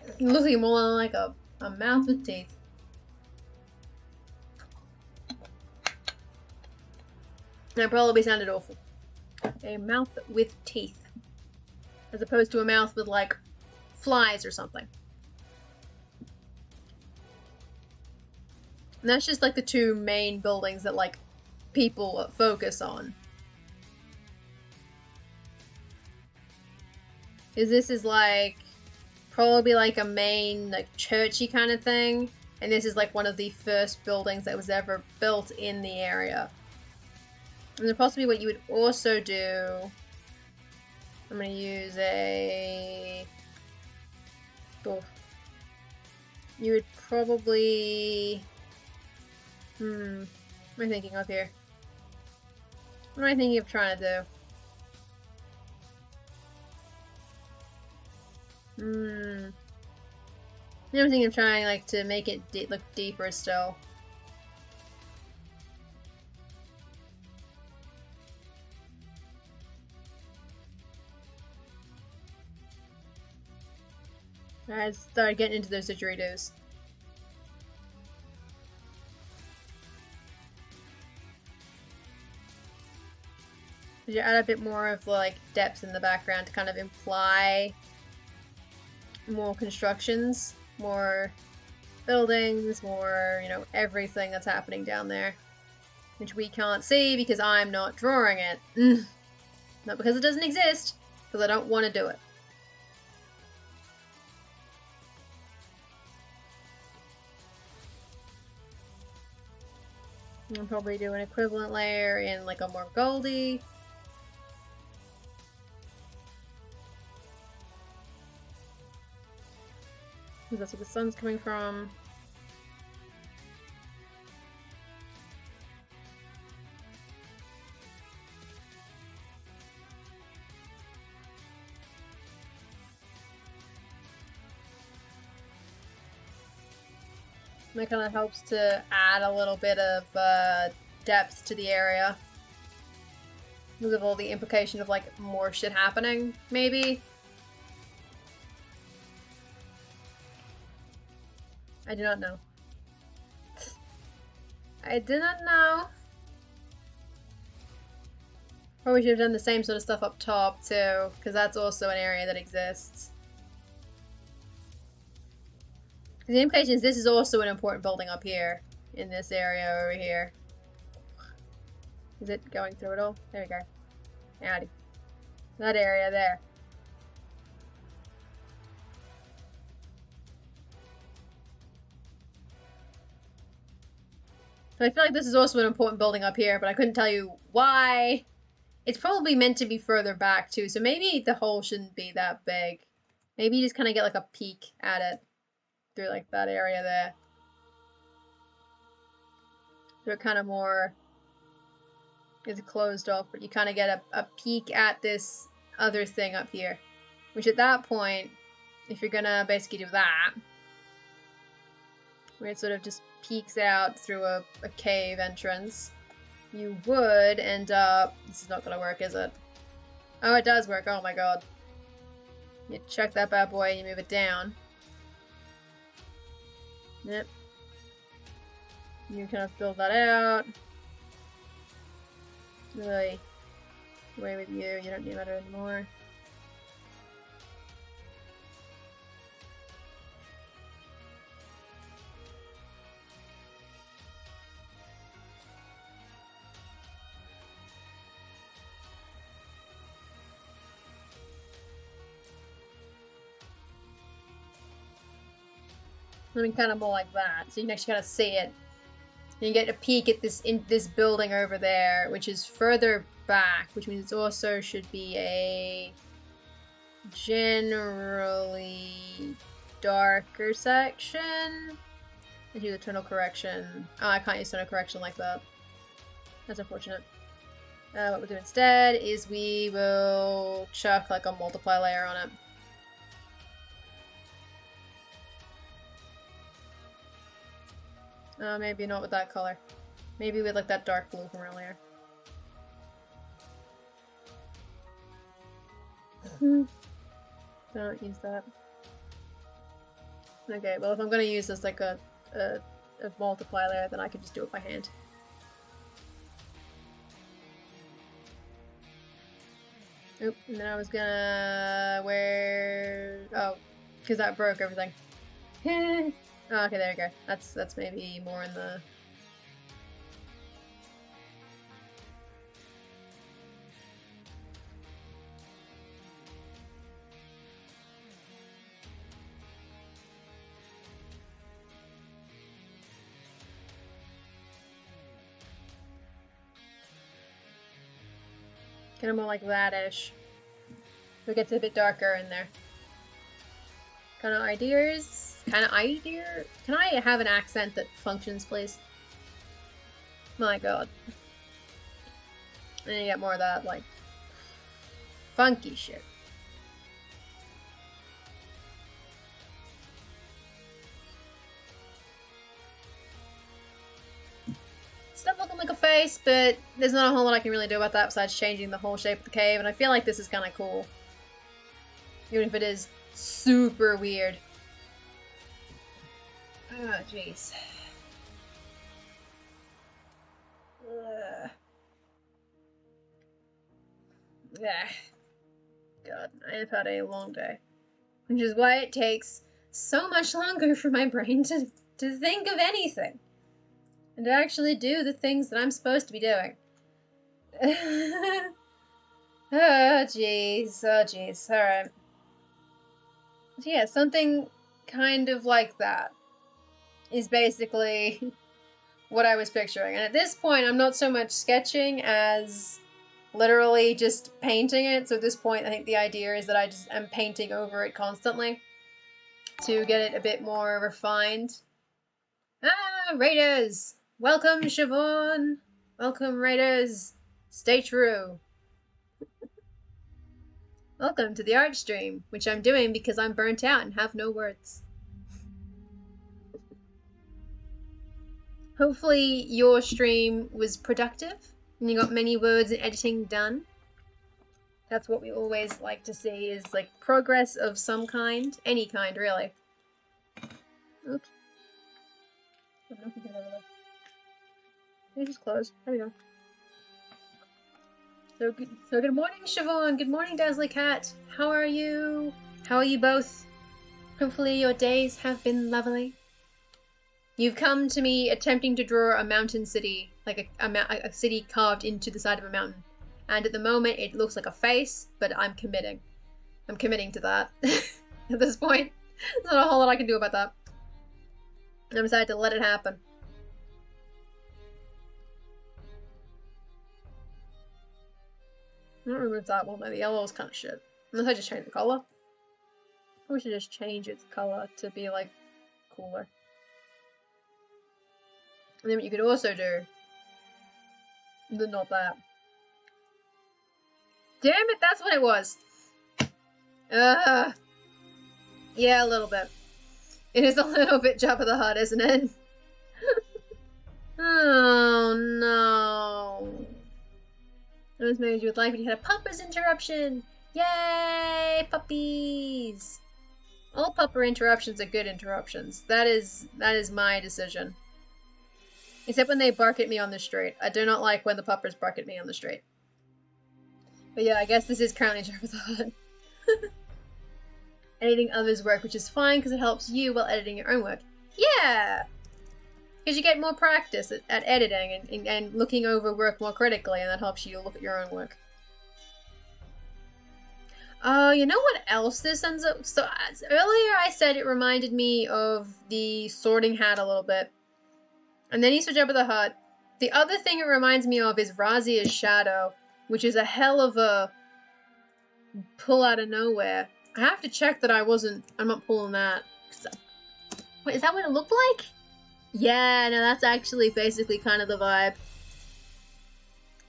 It looks like more like a mouth with teeth. That probably sounded awful. A mouth with teeth. As opposed to a mouth with, like, flies or something. And that's just, like, the two main buildings that, like, people focus on. Because this is, like, probably, like, a main, like, churchy kind of thing. And this is, like, one of the first buildings that was ever built in the area. And then possibly what you would also do... I'm going to use a... Oh. You would probably... What am I thinking of here? What am I thinking of trying to do? I'm thinking of trying, like, to make it look deeper still. I started getting into those didgeridoos. You add a bit more of, like, depth in the background to kind of imply more constructions, more buildings, more, you know, everything that's happening down there. Which we can't see because I'm not drawing it. Not because it doesn't exist, because I don't want to do it. I'll probably do an equivalent layer in, like, a more goldy. Because that's where the sun's coming from. That kind of helps to add a little bit of depth to the area. Because of all the implication of, like, more shit happening, maybe? I do not know. I do not know. Probably should have done the same sort of stuff up top, too, because that's also an area that exists. The implication is this is also an important building up here, in this area over here. Is it going through it all? There we go. Howdy. That area there. So I feel like this is also an important building up here, but I couldn't tell you why. It's probably meant to be further back too, so maybe the hole shouldn't be that big. Maybe you just kind of get like a peek at it through like that area there. They're kind of more, it's closed off, but you kind of get a peek at this other thing up here. Which at that point, if you're gonna basically do that, where it sort of just peeks out through a cave entrance, you would end up... This is not gonna work, is it? Oh, it does work. Oh my god. You check that bad boy, you move it down. Yep. You kind of build that out. Really, away with you. You don't need that anymore. I mean, kind of more like that. So you can actually kind of see it. And you get a peek at this building over there, which is further back, which means it also should be a generally darker section. I do the tonal correction. Oh, I can't use tonal correction like that. That's unfortunate. What we'll do instead is we will chuck like a multiply layer on it. Maybe not with that color. Maybe with like that dark blue from earlier. Don't use that. Okay, well if I'm gonna use this like a multiply layer, then I can just do it by hand. Oop, and then I was gonna oh, because that broke everything. Oh, okay, there we go. That's maybe more in the... Kind of more like that-ish. So it gets a bit darker in there. Kind of ideas? Kind of idea? Can I have an accent that functions, please? My god. And then you get more of that, like, funky shit. It's not looking like a face, but there's not a whole lot I can really do about that besides changing the whole shape of the cave, and I feel like this is kind of cool. Even if it is super weird. Oh, jeez. Yeah. God, I have had a long day. Which is why it takes so much longer for my brain to think of anything. And to actually do the things that I'm supposed to be doing. Oh, jeez. Oh, jeez. Alright. So yeah, something kind of like that is basically what I was picturing. And at this point, I'm not so much sketching as literally just painting it. So at this point, I think the idea is that I just am painting over it constantly to get it a bit more refined. Ah, raiders! Welcome, Siobhan! Welcome, raiders! Stay true! Welcome to the art stream, which I'm doing because I'm burnt out and have no words. Hopefully your stream was productive. And you got many words and editing done. That's what we always like to see, is like progress of some kind. Any kind, really. Oops. I don't know if you can over there. This is closed. There we go. So good morning, Siobhan. Good morning, Dazzly Cat. How are you? How are you both? Hopefully your days have been lovely. You've come to me attempting to draw a mountain city, like a city carved into the side of a mountain. And at the moment, it looks like a face, but I'm committing. I'm committing to that at this point. There's not a whole lot I can do about that. I decided to let it happen. I don't remove that one, though. The yellow is kind of shit. Unless I just change the color. We should just change its color to be, like, cooler. And then what you could also do... Not that. Damn it, that's what it was! Yeah, a little bit. It is a little bit Jabba the Hutt, isn't it? Oh, no. I was married you with life and you had a pupper's interruption! Yay! Puppies! All pupper interruptions are good interruptions. That is my decision. Except when they bark at me on the street. I do not like when the puppers bark at me on the street. But yeah, I guess this is currently Jabba the Hutt. Editing others' work, which is fine because it helps you while editing your own work. Yeah! Because you get more practice at editing and looking over work more critically, and that helps you look at your own work. Oh, you know what else this ends up... So, earlier I said it reminded me of the Sorting Hat a little bit. And then you switch Jabba the Hutt. The other thing it reminds me of is Razia's Shadow, which is a hell of a pull out of nowhere. I have to check that I'm not pulling that. Wait, is that what it looked like? Yeah, no, that's actually basically kind of the vibe.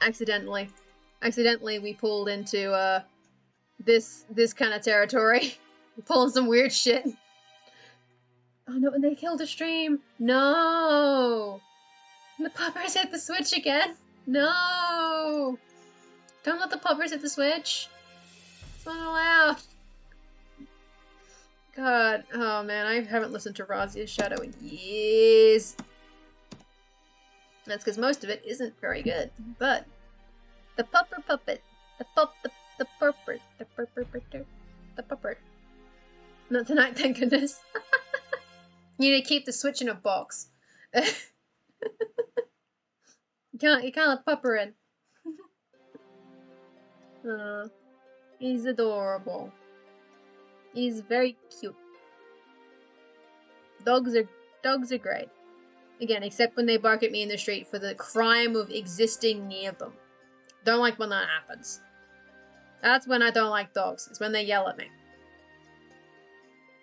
Accidentally. Accidentally we pulled into, this kind of territory. We're pulling some weird shit. Oh no, and they killed a stream. No! The puppers hit the switch again. No! Don't let the puppers hit the switch. It's not allowed. God, oh man, I haven't listened to Razia's Shadow in years. That's because most of it isn't very good, but the pupper puppet, the pupper, the pupper. Not tonight, thank goodness. You need to keep the switch in a box. You can't let pupper in. He's adorable. He's very cute. Dogs are great. Again, except when they bark at me in the street for the crime of existing near them. Don't like when that happens. That's when I don't like dogs. It's when they yell at me.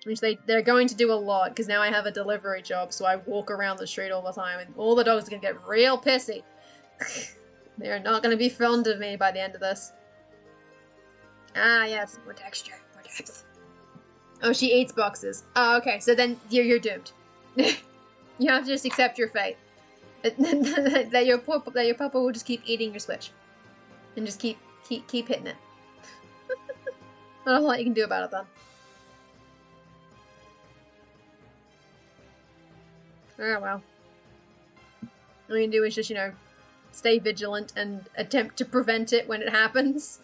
Which they're going to do a lot, because now I have a delivery job, so I walk around the street all the time, and all the dogs are going to get real pissy. They're not going to be fond of me by the end of this. Ah, yes, more texture, more depth. Oh, she eats boxes. Oh, okay, so then you're doomed. You have to just accept your fate. That your puppa will just keep eating your switch. And just keep hitting it. Not a whole lot you can do about it, then. Oh, well. All you can do is just, stay vigilant and attempt to prevent it when it happens.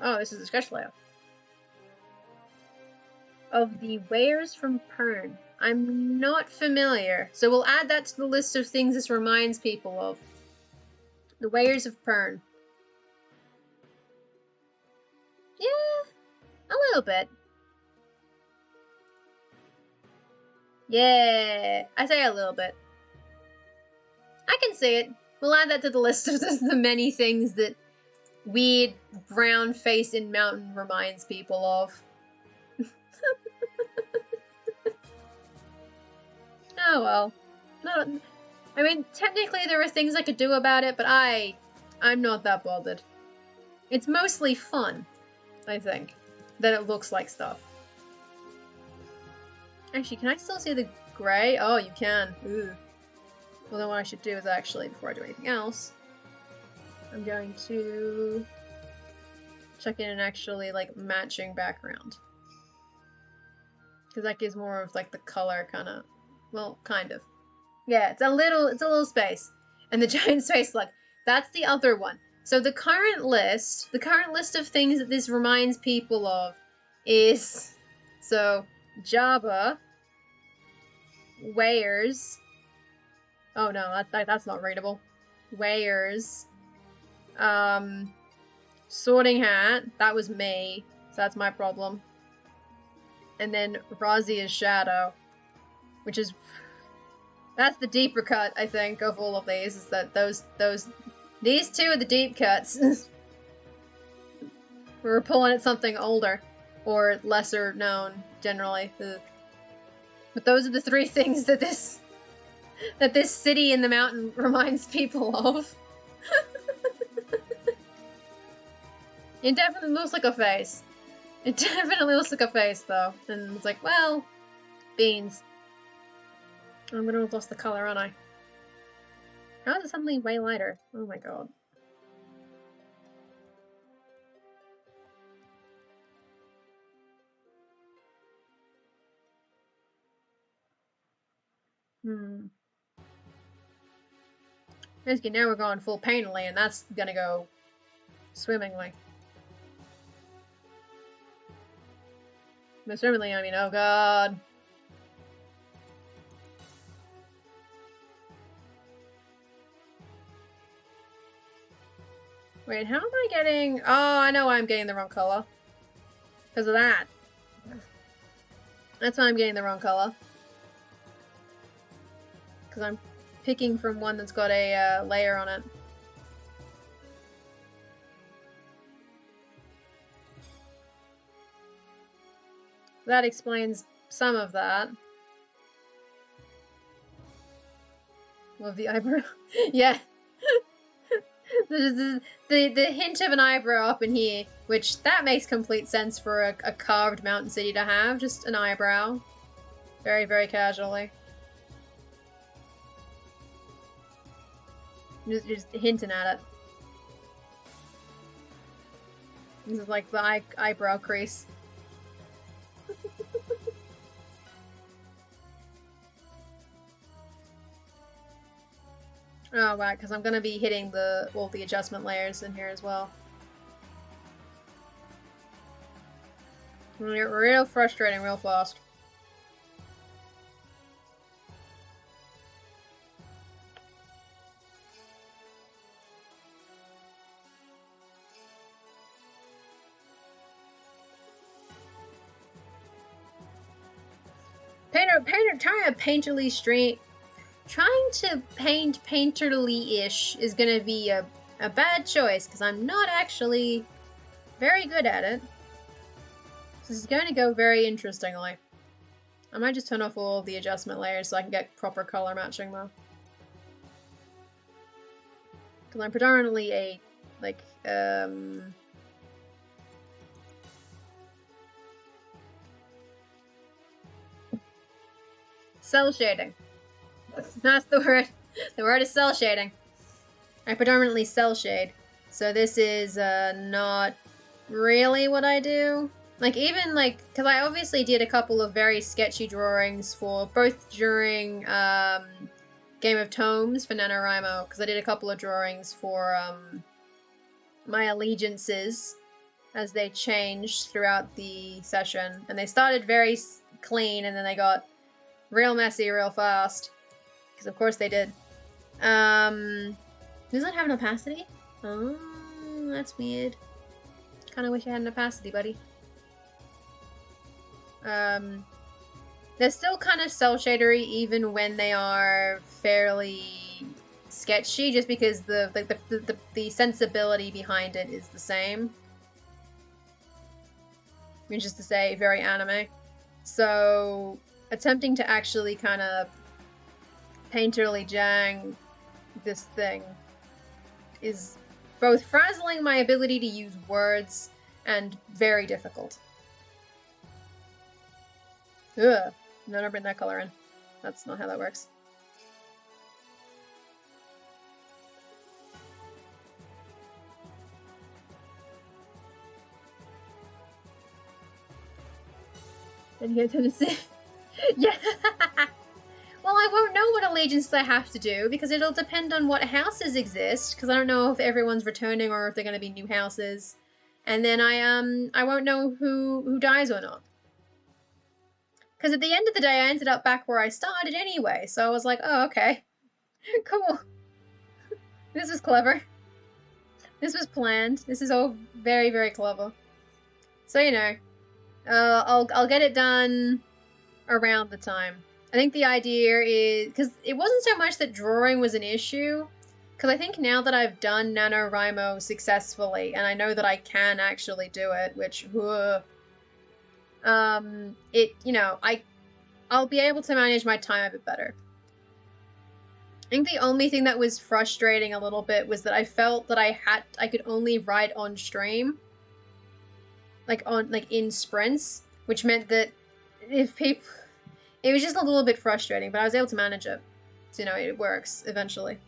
Oh, this is a sketch layout. Of the wares from Pern. I'm not familiar, so we'll add that to the list of things this reminds people of. The wares of Pern. Yeah, a little bit. Yeah, I say a little bit. I can see it. We'll add that to the list of the many things that weird brown face in mountain reminds people of. Oh well. No, I mean, technically there are things I could do about it, but I'm not that bothered. It's mostly fun, I think, that it looks like stuff. Actually, can I still see the grey? Oh, you can. Ooh. Well, then what I should do is actually, before I do anything else, I'm going to check in an actually, like, matching background. Because that gives more of, like, the color kind of, well, kind of. Yeah, it's a little space. And the giant space slug, that's the other one. So the current list of things that this reminds people of is, so, Java, Weirs, oh no, that's not readable, Weirs, Sorting Hat, that was me, so that's my problem. And then Razia's Shadow, which is, that's the deeper cut, I think, of all of these, is that these two are the deep cuts. We're pulling at something older, or lesser known, generally. But those are the three things that this city in the mountain reminds people of. It definitely looks like a face. It definitely looks like a face, though. And it's like, well, beans. I'm gonna have lost the color, aren't I? How is it suddenly way lighter? Oh my god. Basically, now we're going full painterly, and that's gonna go swimmingly. By swimmingly, I mean, oh god. Wait, how am I getting... Oh, I know why I'm getting the wrong color. Because of that. That's why I'm getting the wrong color. Because I'm picking from one that's got a layer on it. That explains some of that. Well, the eyebrow. Yeah. the hint of an eyebrow up in here, which that makes complete sense for a carved mountain city to have. Just an eyebrow. Very, very casually. Just hinting at it. This is like the eyebrow crease. Oh, right, because I'm going to be hitting all the adjustment layers in here as well. It's going to get real frustrating real fast. Trying to paint painterly-ish is gonna be a bad choice, because I'm not actually very good at it. This is going to go very interestingly. I might just turn off all of the adjustment layers so I can get proper color matching, though. Because I'm predominantly a, like, cell shading. That's the word. The word is cell shading. I predominantly cell shade. So this is not really what I do. Like, even, like, because I obviously did a couple of very sketchy drawings for both during Game of Tomes for NaNoWriMo, because I did a couple of drawings for my allegiances as they changed throughout the session. And they started very clean, and then they got real messy real fast. Because of course they did. Does it have an opacity? Oh, that's weird. Kind of wish I had an opacity, buddy. They're still kind of cell shadery even when they are fairly sketchy, just because the sensibility behind it is the same. Which is to say, very anime. So, attempting to actually kind of painterly jang this thing is both frazzling my ability to use words and very difficult. Ugh. No, don't bring that color in. That's not how that works. Then you get to see. Yeah. Well, I won't know what allegiances I have to do because it'll depend on what houses exist. Because I don't know if everyone's returning or if they're going to be new houses, and then I won't know who dies or not. Because at the end of the day, I ended up back where I started anyway. So I was like, oh, okay, cool. This was clever. This was planned. This is all very, very clever. So you know, I'll get it done around the time. I think the idea is, because it wasn't so much that drawing was an issue, because I think now that I've done NaNoWriMo successfully, and I know that I can actually do it, which, you know, I'll be able to manage my time a bit better. I think the only thing that was frustrating a little bit was that I felt that I could only write on stream, like in sprints, which meant that if people, it was just a little bit frustrating, but I was able to manage it. So, you know, it works eventually.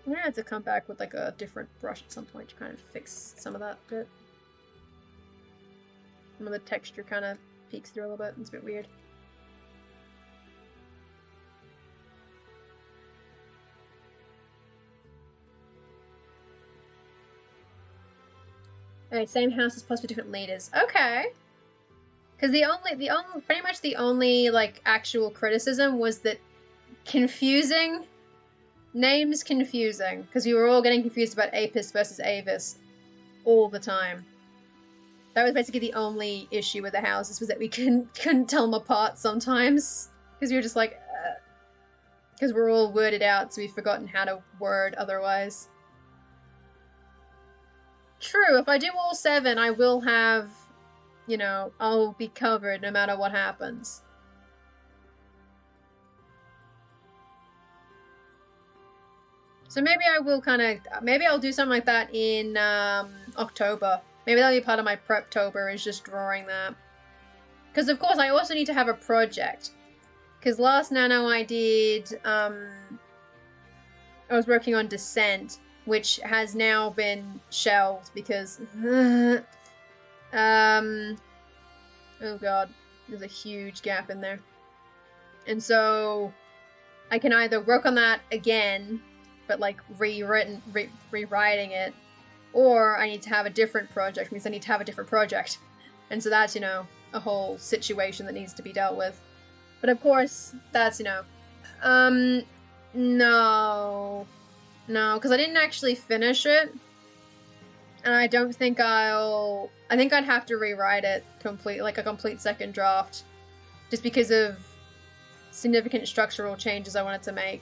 I'm gonna have to come back with like a different brush at some point to kind of fix some of that bit. Some of the texture kind of peeks through a little bit. It's a bit weird. Alright, same house as possibly different leaders. Okay. Because pretty much the only, like, actual criticism was that names confusing, because we were all getting confused about Apis versus Avis all the time. That was basically the only issue with the houses, was that we couldn't tell them apart sometimes, because we were just like, because we're all worded out, so we've forgotten how to word otherwise. True, if I do all 7, I will have, you know, I'll be covered no matter what happens. So maybe I will maybe I'll do something like that in October. Maybe that'll be part of my Preptober, is just drawing that. Because of course I also need to have a project. Because last Nano I did, I was working on Descent, which has now been shelved because, oh god, there's a huge gap in there. And so I can either work on that again, but like rewriting it, or I need to have a different project, means I need to have a different project. And so that's, you know, a whole situation that needs to be dealt with. But of course, that's, you know, no, because I didn't actually finish it. And I don't think I think I'd have to rewrite it completely, like a complete second draft, just because of significant structural changes I wanted to make.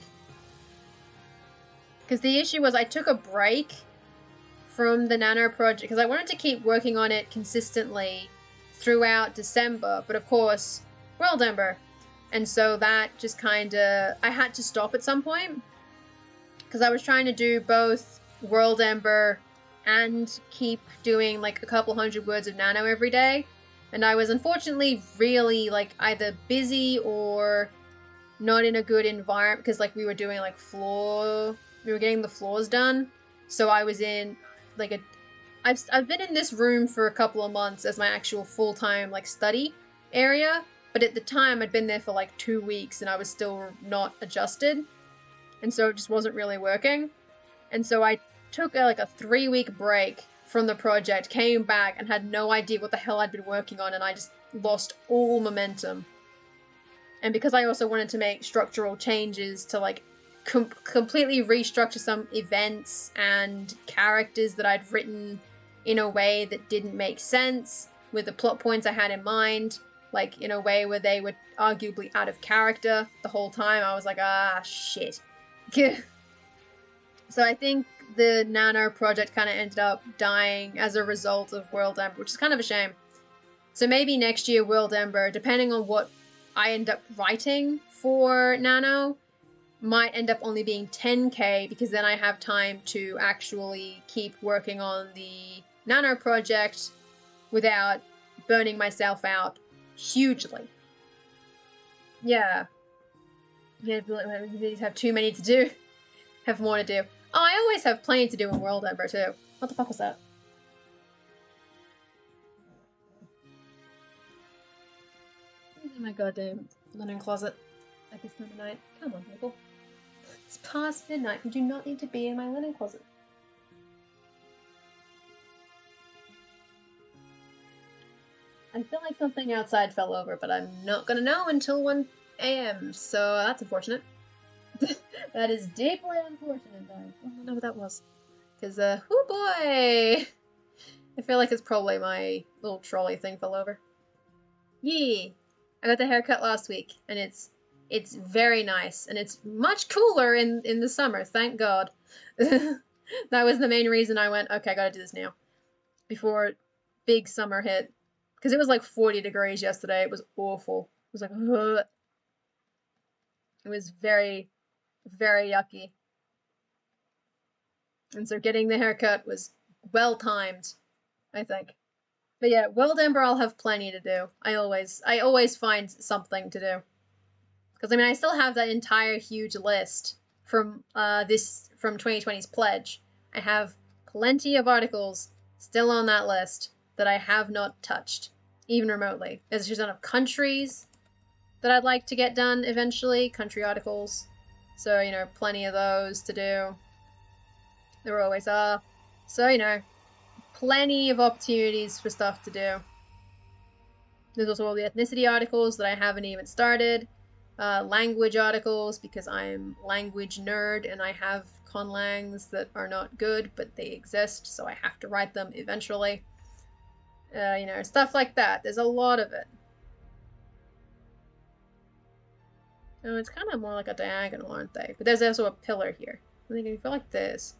Because the issue was I took a break from the Nano project, because I wanted to keep working on it consistently throughout December, but of course, World Ember. And so that just kinda, I had to stop at some point, because I was trying to do both World Ember and keep doing like a couple hundred words of Nano every day. And I was unfortunately really like either busy or not in a good environment, because like we were doing like we were getting the floors done. So I was in like I've been in this room for a couple of months as my actual full-time like study area, but at the time I'd been there for like 2 weeks and I was still not adjusted, and so it just wasn't really working. And so I took like a 3-week break from the project, came back and had no idea what the hell I'd been working on, and I just lost all momentum. And because I also wanted to make structural changes to like completely restructure some events and characters that I'd written in a way that didn't make sense with the plot points I had in mind, like in a way where they were arguably out of character the whole time, I was like, ah, shit. So I think the Nano project kind of ended up dying as a result of World Ember, which is kind of a shame. So maybe next year World Ember, depending on what I end up writing for Nano, might end up only being 10k, because then I have time to actually keep working on the Nano project without burning myself out hugely. Yeah. You have too many to do. Have more to do. Oh, I always have plenty to do in World Ember too. What the fuck was that? My goddamn linen closet at this time of night. Come on, people. It's past midnight. We do not need to be in my linen closet. I feel like something outside fell over, but I'm not gonna know until 1 a.m., so that's unfortunate. That is deeply unfortunate. I don't know what that was. Because, oh boy! I feel like it's probably my little trolley thing fell over. Yeah! I got the haircut last week, and it's very nice, and it's much cooler in the summer, thank God. That was the main reason I went, okay, I gotta do this now. Before big summer hit. Because it was like 40 degrees yesterday. It was awful. It was like, ugh. It was very, very yucky. And so getting the haircut was well timed, I think. But yeah, World Ember I'll have plenty to do. I always find something to do. Because I mean I still have that entire huge list from from 2020's pledge. I have plenty of articles still on that list that I have not touched, even remotely. There's just enough countries that I'd like to get done eventually, country articles. So, you know, plenty of those to do. There always are. So, you know, plenty of opportunities for stuff to do. There's also all the ethnicity articles that I haven't even started. Language articles, because I'm language nerd and I have conlangs that are not good, but they exist, so I have to write them eventually. You know, stuff like that. There's a lot of it. Oh, it's kind of more like a diagonal, aren't they? But there's also a pillar here. I think if you go like this,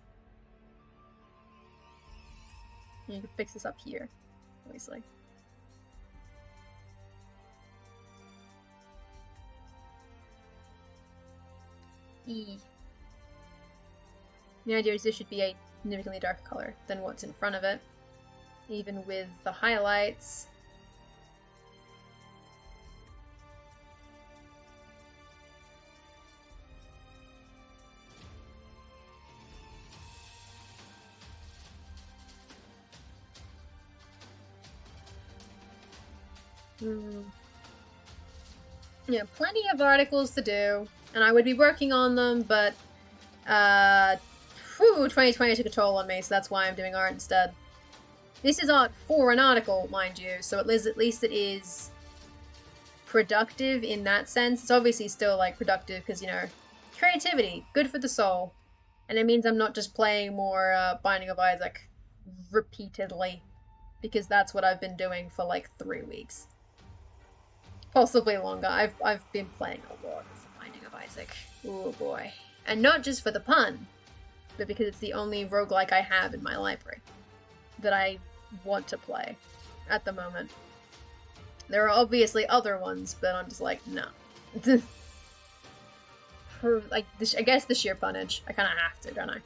you can fix this up here, obviously. E. The idea is this should be a significantly darker color than what's in front of it, even with the highlights. Yeah, plenty of articles to do, and I would be working on them, but 2020 took a toll on me, so that's why I'm doing art instead. This is art for an article, mind you, so at least it is productive in that sense. It's obviously still, like, productive because, you know, creativity, good for the soul. And it means I'm not just playing more Binding of Isaac repeatedly, because that's what I've been doing for, like, 3 weeks. Possibly longer. I've been playing a lot of Binding of Isaac. Oh boy. And not just for the pun, but because it's the only roguelike I have in my library that I want to play at the moment. There are obviously other ones, but I'm just like, no. For, like, I guess the sheer punnage. I kind of have to, don't I?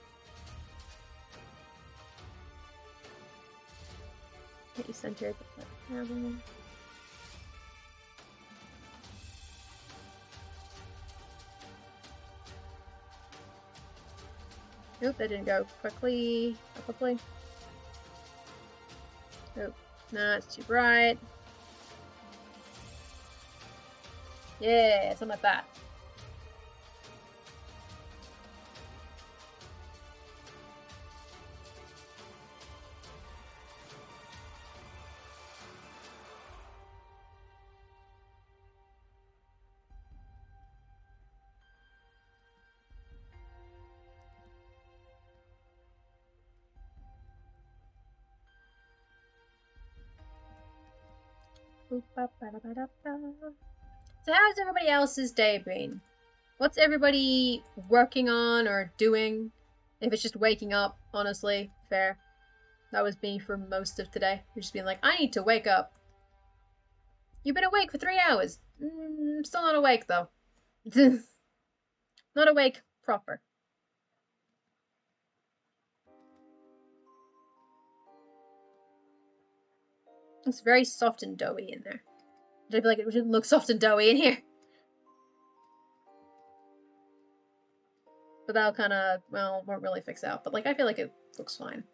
Get you centered. Nope, that didn't go quickly. Quickly. Nope. No, it's too bright. Yeah, something like that. So how's everybody else's day been? What's everybody working on or doing? If it's just waking up, honestly, fair. That was me for most of today. Just being like, I need to wake up. You've been awake for 3 hours. Still not awake, though. Not awake proper. It's very soft and doughy in there. I feel like it shouldn't look soft and doughy in here. But that'll kind of, well, won't really fix out. But, like, I feel like it looks fine.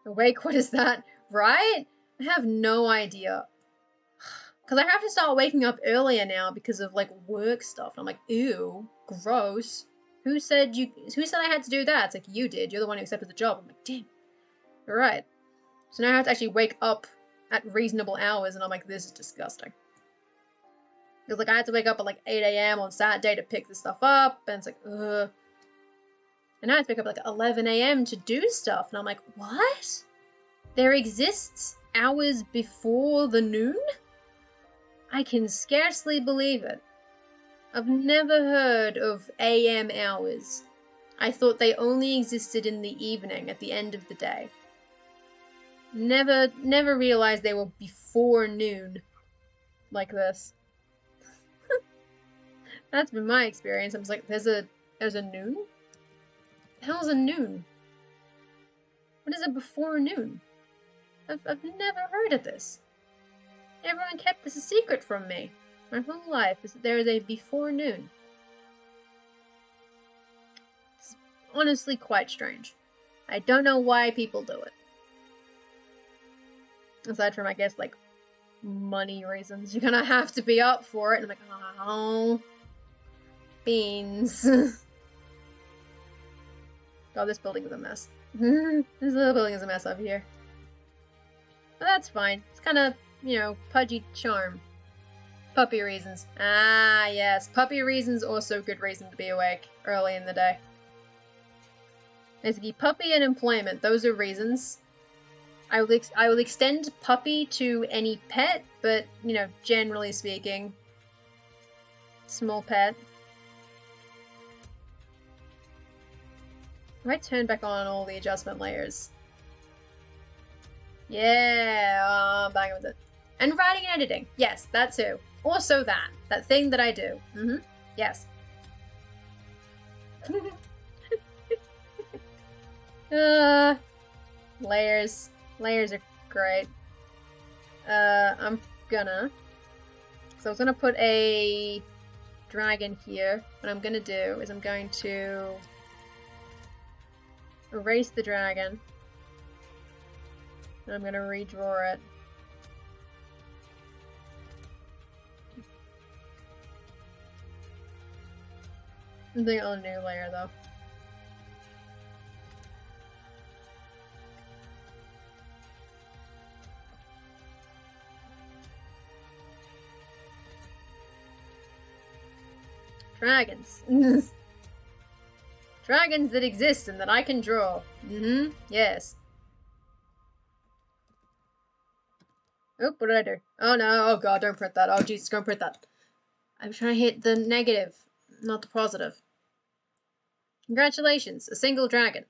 Awake? What is that? Right? I have no idea. Because I have to start waking up earlier now because of, like, work stuff. And I'm like, ew, gross. Who said I had to do that? It's like, you did. You're the one who accepted the job. I'm like, damn. Alright. So now I have to actually wake up at reasonable hours, and I'm like, this is disgusting. Because, like, I had to wake up at, like, 8 a.m. on Saturday to pick this stuff up, and it's like, ugh. And now I have to wake up at, like, 11 a.m. to do stuff, and I'm like, what? There exists hours before the noon? I can scarcely believe it. I've never heard of AM hours. I thought they only existed in the evening, at the end of the day. Never realized they were before noon. Like this. That's been my experience. I was like, there's a noon? The hell's a noon? What is a before noon? I've never heard of this. Everyone kept this a secret from me. My whole life is that there is a before noon. It's honestly quite strange. I don't know why people do it. Aside from, I guess, like, money reasons. You're gonna have to be up for it. And I'm like, oh, beans. God, this building is a mess. This little building is a mess over here. But that's fine. It's kind of, you know, pudgy charm. Puppy reasons. Ah, yes. Puppy reasons, also good reason to be awake early in the day. Basically, puppy and employment, those are reasons. I will extend puppy to any pet, but, you know, generally speaking, small pet. If I turn back on all the adjustment layers. Yeah, bang with it. And writing and editing. Yes, that too. Also that. That thing that I do. Mm-hmm. Yes. Layers. Layers are great. I'm gonna... So I was gonna put a dragon here. What I'm gonna do is I'm going to erase the dragon. And I'm gonna redraw it. I'm doing it on a new layer though. Dragons. Dragons that exist and that I can draw. Mm-hmm. Yes. Oh, what did I do? Oh no, oh god, don't print that. Oh Jesus, don't print that. I'm trying to hit the negative, not the positive. Congratulations, a single dragon.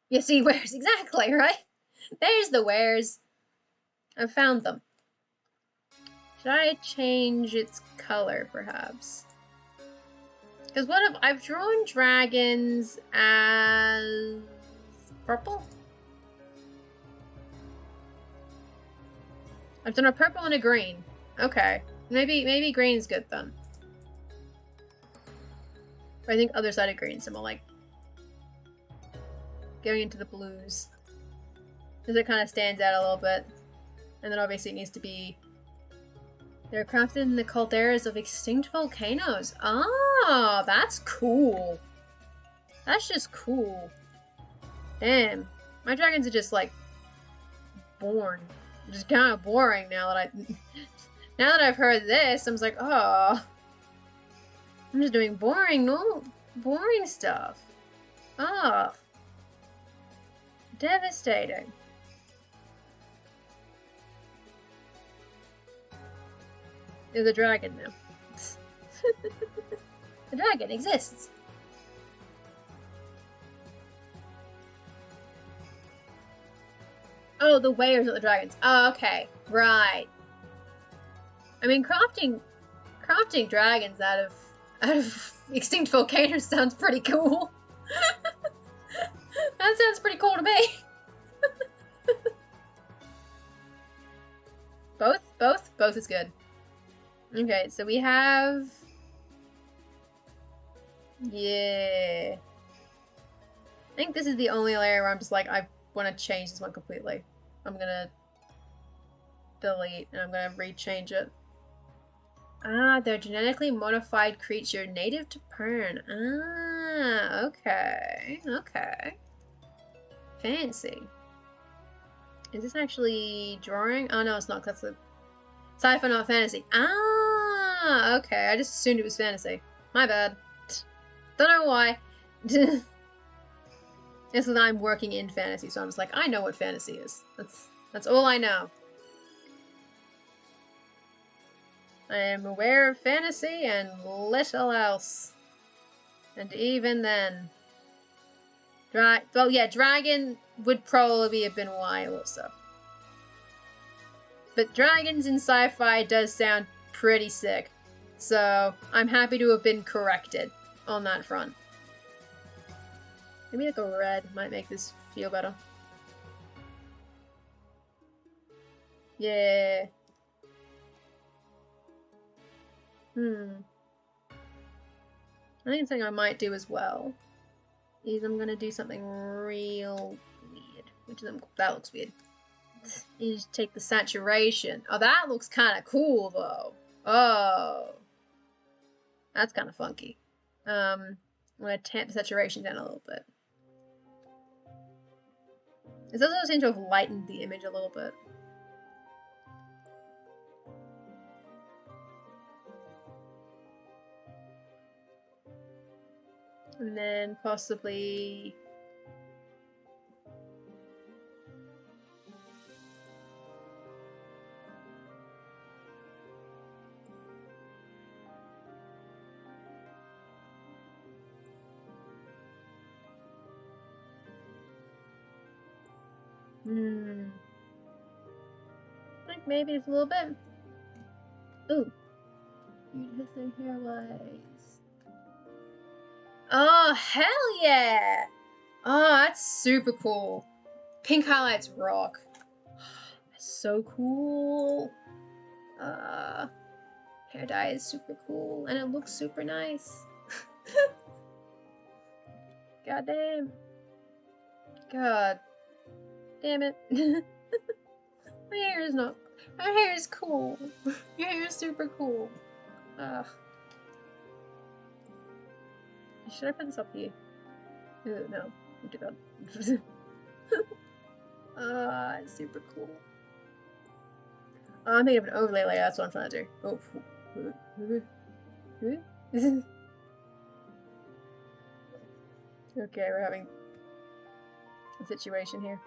You see wares, exactly, right? There's the wares. I've found them. Should I change its color, perhaps? Because what if I've drawn dragons as purple? I've done a purple and a green. Okay. Maybe green's good then. But I think other side of green, so more like going into the blues. Because it kind of stands out a little bit. And then obviously it needs to be... They're crafted in the calderas of extinct volcanoes. Ah, that's cool. That's just cool. Damn. My dragons are just, like, born. Just kind of boring now that now that I've heard this, I'm just like, oh. I'm just doing boring stuff. Oh. Devastating. There's a dragon now. The dragon exists. Oh, the wares of the dragons. Oh, okay. Right. I mean, crafting dragons out of extinct volcanoes sounds pretty cool. That sounds pretty cool to me. Both is good. Okay, so we have... Yeah. I think this is the only layer where I'm just like, I want to change this one completely. I'm gonna delete and I'm gonna rechange it. Ah, they're genetically modified creature native to Pern. Ah, okay. Okay. Fancy. Is this actually drawing? Oh, no, it's not. That's a sci-fi, not fantasy. Ah, okay. I just assumed it was fantasy. My bad. Don't know why. It's because I'm working in fantasy, so I'm just like, I know what fantasy is. That's all I know. I am aware of fantasy and little else. And even then... well, yeah, dragon would probably have been a while or so. But dragons in sci-fi does sound pretty sick. So, I'm happy to have been corrected on that front. Maybe like a red might make this feel better. Yeah. I think something I might do as well is I'm gonna do something real weird. That looks weird. Is take the saturation. Oh, that looks kind of cool though. Oh, that's kind of funky. I'm gonna tamp the saturation down a little bit. This also seems to have lightened the image a little bit. And then possibly... like maybe just a little bit. Ooh. Beautiful hair wise. Oh, hell yeah! Oh, that's super cool. Pink highlights rock. That's so cool. Hair dye is super cool, and it looks super nice. God damn. God. Damn it. My hair is not... My hair is cool. Your hair is super cool. Ugh. Should I put this up here? No, don't do that. It's super cool. I'm thinking of an overlay layer, that's what I'm trying to do. Oh. Okay, we're having a situation here.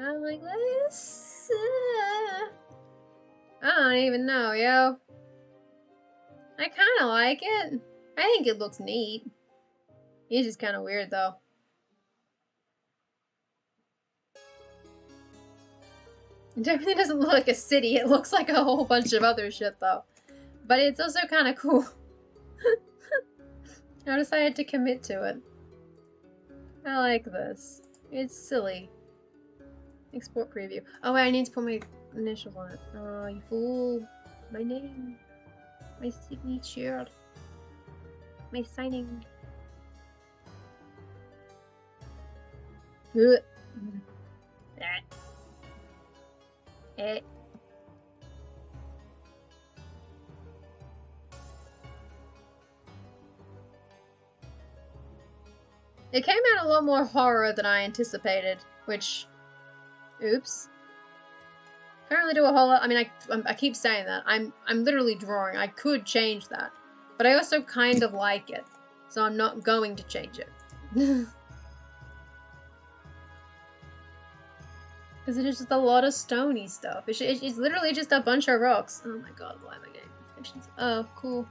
I'm like this. I don't even know, yo. I kind of like it. I think it looks neat. It's just kind of weird, though. It definitely doesn't look like a city. It looks like a whole bunch of other shit, though. But it's also kind of cool. I decided to commit to it. I like this. It's silly. Export preview. Oh wait, I need to put my initials on it. Oh, you fool. My name. My signature. My signing. Good. It came out a lot more horror than I anticipated, which... Oops. Can't really do a whole lot. I mean, I keep saying that. I'm literally drawing. I could change that. But I also kind of like it. So I'm not going to change it. Because it is just a lot of stony stuff. It's literally just a bunch of rocks. Oh my god, why am I getting notifications? Oh, cool.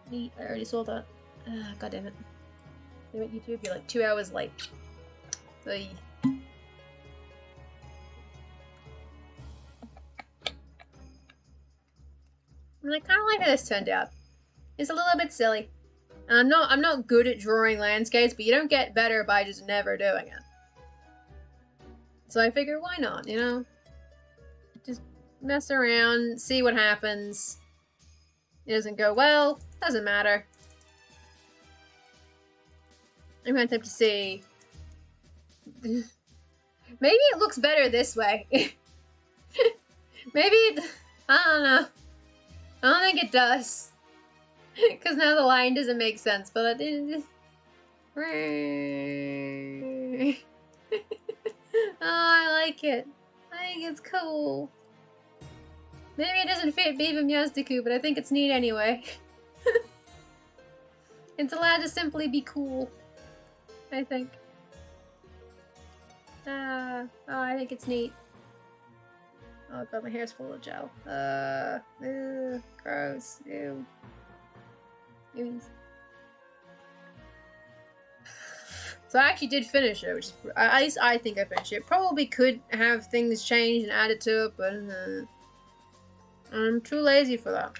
Neat. I already saw that. God damn it. Damn it, YouTube. You're like 2 hours late. Ugh. I kind of like how this turned out. It's a little bit silly. And I'm not good at drawing landscapes, but you don't get better by just never doing it. So I figure, why not, you know? Just mess around, see what happens. It doesn't go well, doesn't matter. I'm gonna attempt to see. Maybe it looks better this way. Maybe it... I don't know. I don't think it does. Because now the line doesn't make sense, but it... Oh, I like it. I think it's cool. Maybe it doesn't fit Biva Myasdiqu, but I think it's neat anyway. It's allowed to simply be cool. I think. Oh, I think it's neat. Oh god, my hair's full of gel. Ew, gross. Ew. Ew. So I actually did finish it, which is, at least I think I finished it. Probably could have things changed and added to it, but I'm too lazy for that.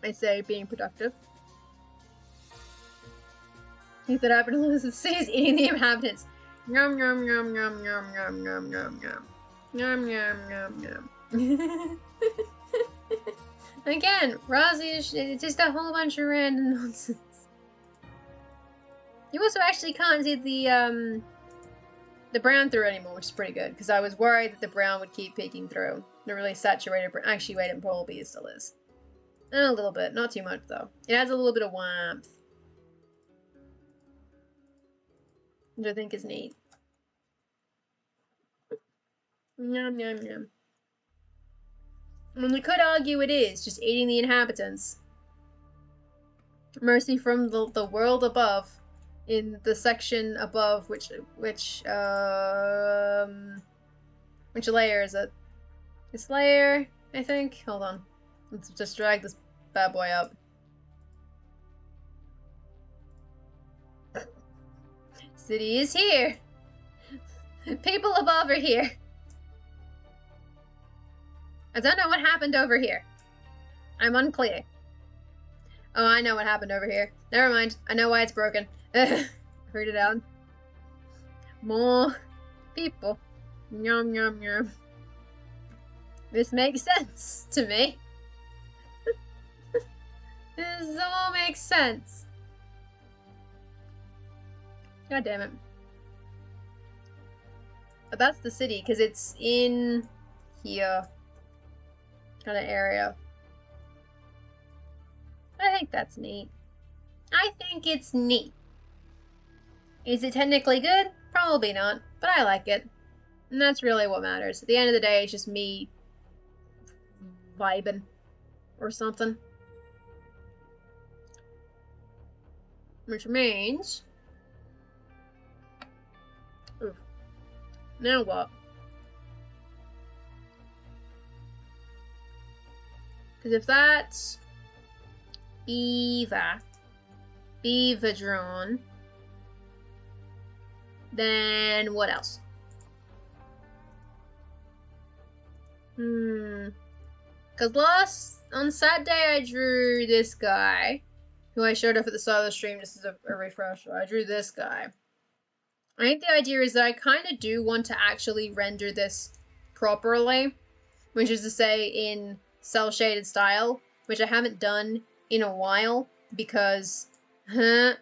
I say being productive. He said happened to lose the cities eating the inhabitants. Yum yum yum yum yum yum yum yum yum. Yum yum yum yum. Again, razia is just a whole bunch of random nonsense. You also actually can't see the brown through anymore, which is pretty good, because I was worried that the brown would keep peeking through. The really saturated brown. Actually, wait, it probably still is. A little bit, not too much though. It adds a little bit of warmth, which I think is neat. Yum yum yum. And we could argue it is just eating the inhabitants. Mercy from the world above. In the section above, which layer is it? This layer, I think. Hold on, let's just drag this bad boy up. City is here. People above are here. I don't know what happened over here. I'm unclear. Oh, I know what happened over here. Never mind. I know why it's broken. Heard it out. More people. Yum yum yum. This makes sense to me. This all makes sense. God damn it. But that's the city, because it's in here. Kind of area. I think that's neat. I think it's neat. Is it technically good? Probably not, but I like it. And that's really what matters. At the end of the day, it's just me vibing or something. Which means... Oof. Now what? Because if that's Biva drawn, then what else? Because on Saturday I drew this guy, who I showed off at the start of the stream just as a refresher. I drew this guy. I think the idea is that I kind of do want to actually render this properly, which is to say in cel-shaded style, which I haven't done in a while because it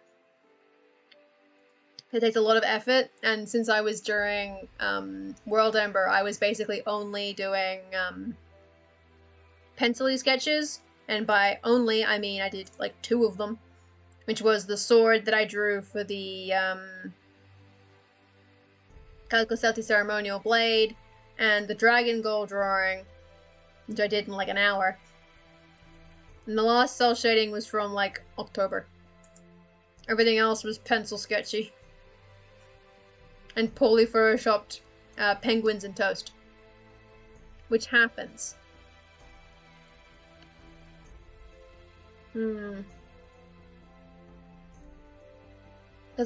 takes a lot of effort, and since I was during World Ember, I was basically only doing pencil-y sketches, and by only, I mean I did like 2 of them, which was the sword that I drew for the Calico Celtic Ceremonial Blade, and the Dragon Gold drawing, which I did in like an hour. And the last cel shading was from like October. Everything else was pencil sketchy. And poorly photoshopped penguins and toast. Which happens. Because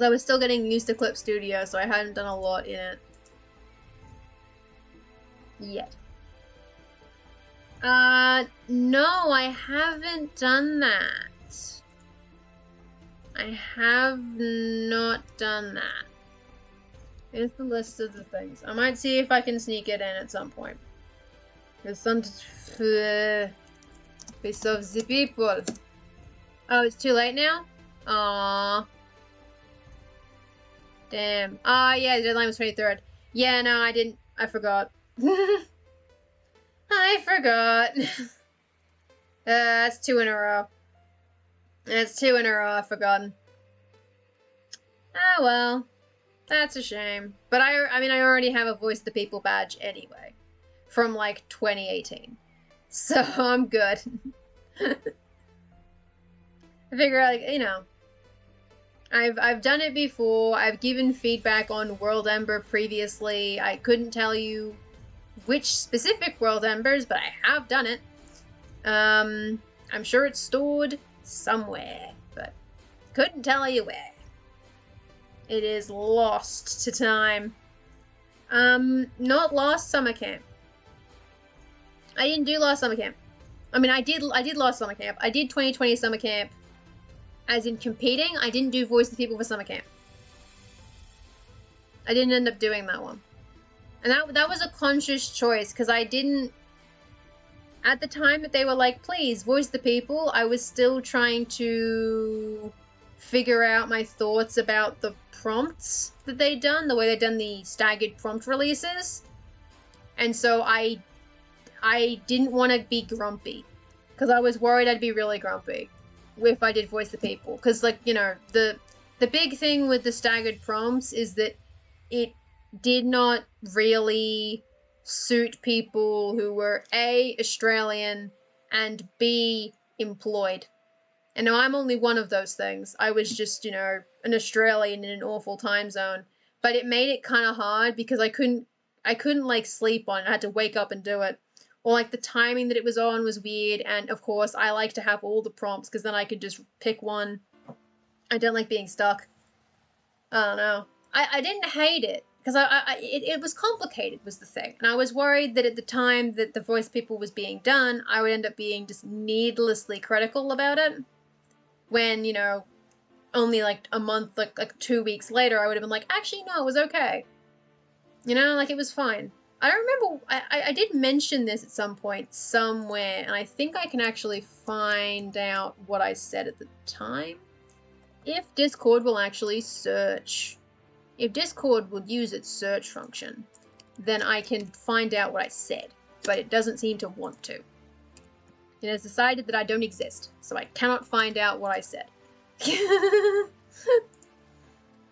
I was still getting used to Clip Studio, so I hadn't done a lot in it. Yet. No, I haven't done that. I have not done that. Here's the list of the things. I might see if I can sneak it in at some point. There's some piece of the people. Oh, it's too late now? Aww. Damn. Ah, yeah, the deadline was 23rd. Yeah, no, I didn't. I forgot. I forgot. That's 2 in a row. That's 2 in a row I've forgotten. Ah, well. That's a shame. But I mean, I already have a Voice of the People badge anyway. From, like, 2018. So, I'm good. I figure, like, you know, I've done it before. I've given feedback on World Ember previously. I couldn't tell you which specific World Embers, but I have done it. I'm sure it's stored somewhere, but couldn't tell you where. It is lost to time. Not last summer camp. I didn't do last summer camp. I mean, I did last summer camp. I did 2020 summer camp. As in competing, I didn't do Voice of the People for summer camp. I didn't end up doing that one. And that was a conscious choice, because I didn't... At the time that they were like, please, voice the people, I was still trying to figure out my thoughts about the prompts that they'd done, the way they'd done the staggered prompt releases. And so I didn't want to be grumpy, because I was worried I'd be really grumpy if I did voice the people. Because, like, you know, the big thing with the staggered prompts is that it did not really suit people who were A, Australian, and B, employed. And now I'm only one of those things. I was just, you know, an Australian in an awful time zone. But it made it kind of hard because I couldn't like sleep on it. I had to wake up and do it. Or like the timing that it was on was weird, and of course I like to have all the prompts because then I could just pick one. I don't like being stuck. I don't know. I didn't hate it, because it was complicated was the thing. And I was worried that at the time that the Voice People was being done, I would end up being just needlessly critical about it. When, you know, only like a month, like 2 weeks later, I would have been like, actually no, it was okay. You know, like it was fine. I don't remember, I did mention this at some point somewhere, and I think I can actually find out what I said at the time. If Discord will actually search. If Discord will use its search function, then I can find out what I said, but it doesn't seem to want to. It has decided that I don't exist, so I cannot find out what I said.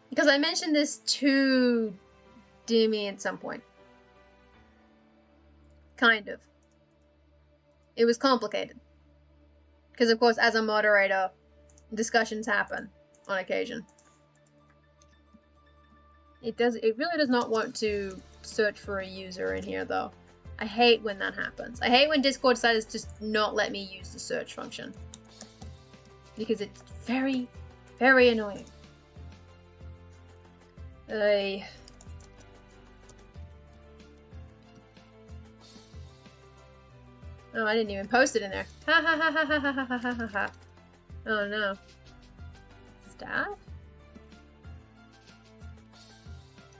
Because I mentioned this to Demi at some point. Kind of. It was complicated. Because, of course, as a moderator, discussions happen on occasion. It really does not want to search for a user in here, though. I hate when that happens. I hate when Discord decides to just not let me use the search function. Because it's very, very annoying. Oh, I didn't even post it in there. Ha ha ha ha ha ha ha ha ha ha. Oh no. Staff?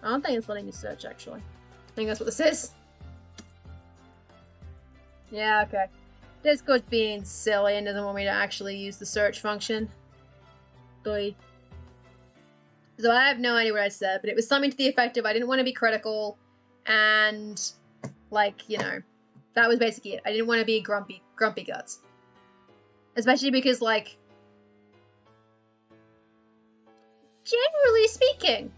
I don't think it's letting me search, actually. I think that's what this is. Yeah, okay. Discord's being silly and doesn't want me to actually use the search function. Boy. So I have no idea what I said, but it was something to the effect of I didn't want to be critical, and, like, you know, that was basically it. I didn't want to be grumpy guts. Especially because, like, generally speaking,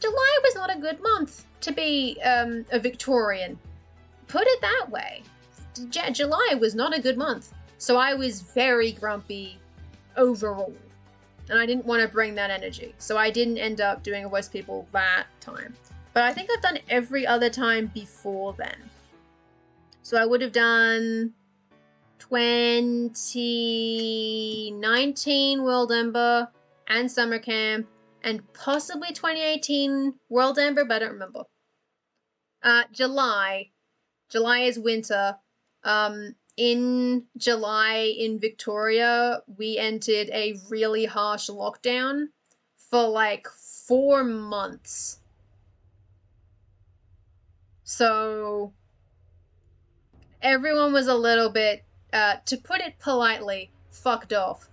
July was not a good month to be a Victorian. Put it that way. July was not a good month. So I was very grumpy overall. And I didn't want to bring that energy. So I didn't end up doing a Voice People that time. But I think I've done every other time before then. So I would have done 2019 World Ember and Summer Camp, and possibly 2018 World Ember, but I don't remember. July. July is winter. In July in Victoria, we entered a really harsh lockdown for like 4 months. So everyone was a little bit, to put it politely, fucked off.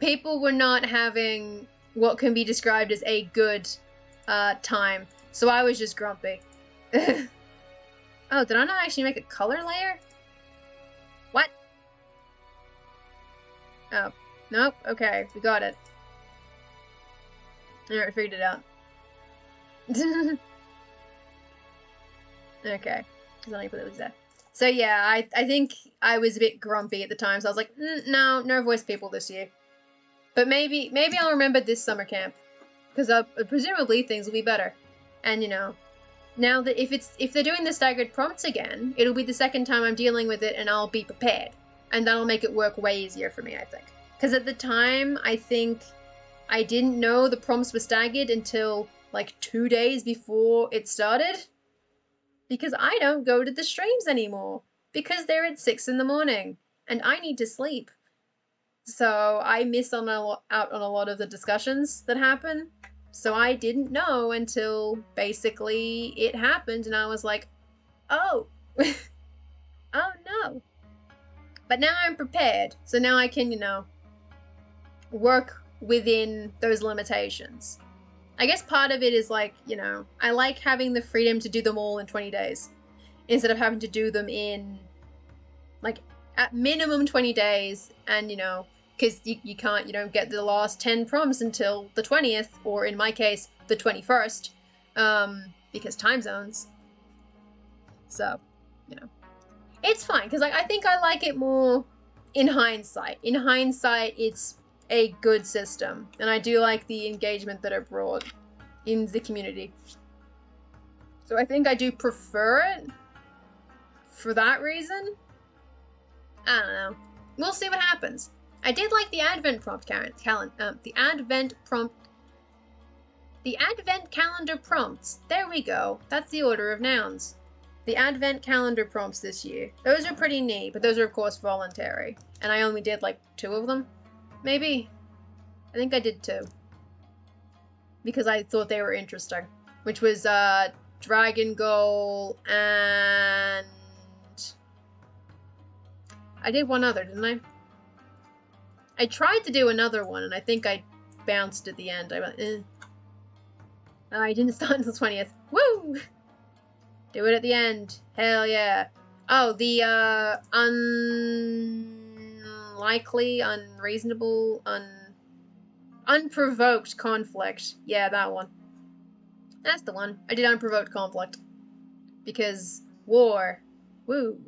people were not having what can be described as a good time. So I was just grumpy. Oh, did I not actually make a color layer? What? Oh, nope. Okay, we got it. Alright, figured it out. Okay, because I put it there. So yeah, I think I was a bit grumpy at the time, so I was like, no voice people this year. But maybe I'll remember this summer camp, because presumably things will be better. And you know, now that if they're doing the staggered prompts again, it'll be the second time I'm dealing with it, and I'll be prepared, and that'll make it work way easier for me, I think. Because at the time, I think I didn't know the prompts were staggered until like 2 days before it started. Because I don't go to the streams anymore. Because they're at 6 in the morning. And I need to sleep. So I miss out on a lot of the discussions that happen. So I didn't know until basically it happened. And I was like, oh. Oh no. But now I'm prepared. So now I can, you know, work within those limitations. I guess part of it is like, you know, I like having the freedom to do them all in 20 days instead of having to do them in like at minimum 20 days. And, you know, because you don't get the last 10 prompts until the 20th, or in my case, the 21st, because time zones. So, you know, it's fine because like, I think I like it more in hindsight. In hindsight, it's a good system, and I do like the engagement that it brought in the community. So I think I do prefer it for that reason. I don't know. We'll see what happens. I did like the Advent prompt the Advent calendar prompts. There we go. That's the order of nouns. The Advent calendar prompts this year. Those are pretty neat, but those are of course voluntary. And I only did like 2 of them. Maybe. I think I did 2. Because I thought they were interesting. Which was Dragon Goal and... I did one other, didn't I? I tried to do another one and I think I bounced at the end. I went, eh. I didn't start until 20th. Woo! Do it at the end. Hell yeah. Oh, the unlikely, unreasonable, unprovoked conflict. Yeah, that one. That's the one. I did unprovoked conflict. Because war. Woo.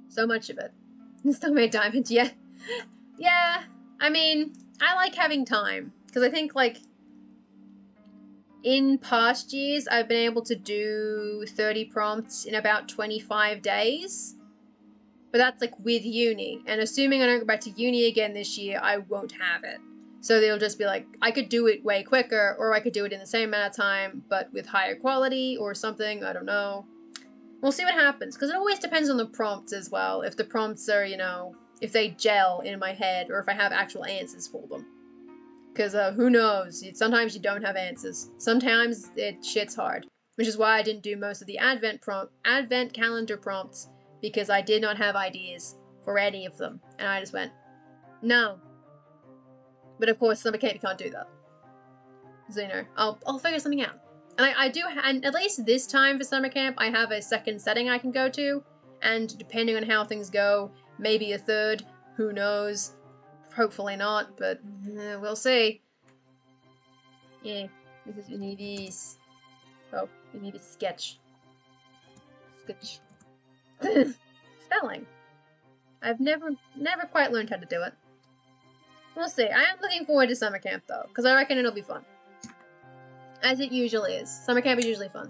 So much of it. Still made diamonds, yeah. Yeah, I mean, I like having time. Because I think, like, in past years, I've been able to do 30 prompts in about 25 days. But that's, like, with uni. And assuming I don't go back to uni again this year, I won't have it. So they'll just be like, I could do it way quicker, or I could do it in the same amount of time, but with higher quality or something, I don't know. We'll see what happens, because it always depends on the prompts as well. If the prompts are, you know, if they gel in my head, or if I have actual answers for them. Because who knows? Sometimes you don't have answers. Sometimes shit's hard. Which is why I didn't do most of the Advent calendar prompts, because I did not have ideas for any of them. And I just went, no. But of course, summer camp, you can't do that. So, you know, I'll figure something out. And I do, and at least this time for summer camp, I have a second setting I can go to. And depending on how things go, maybe a third. Who knows? Hopefully not, but we'll see. Yeah, we need these. Oh, we need a sketch. Sketch. Spelling. I've never quite learned how to do it. We'll see. I am looking forward to summer camp though, because I reckon it'll be fun. As it usually is. Summer camp is usually fun.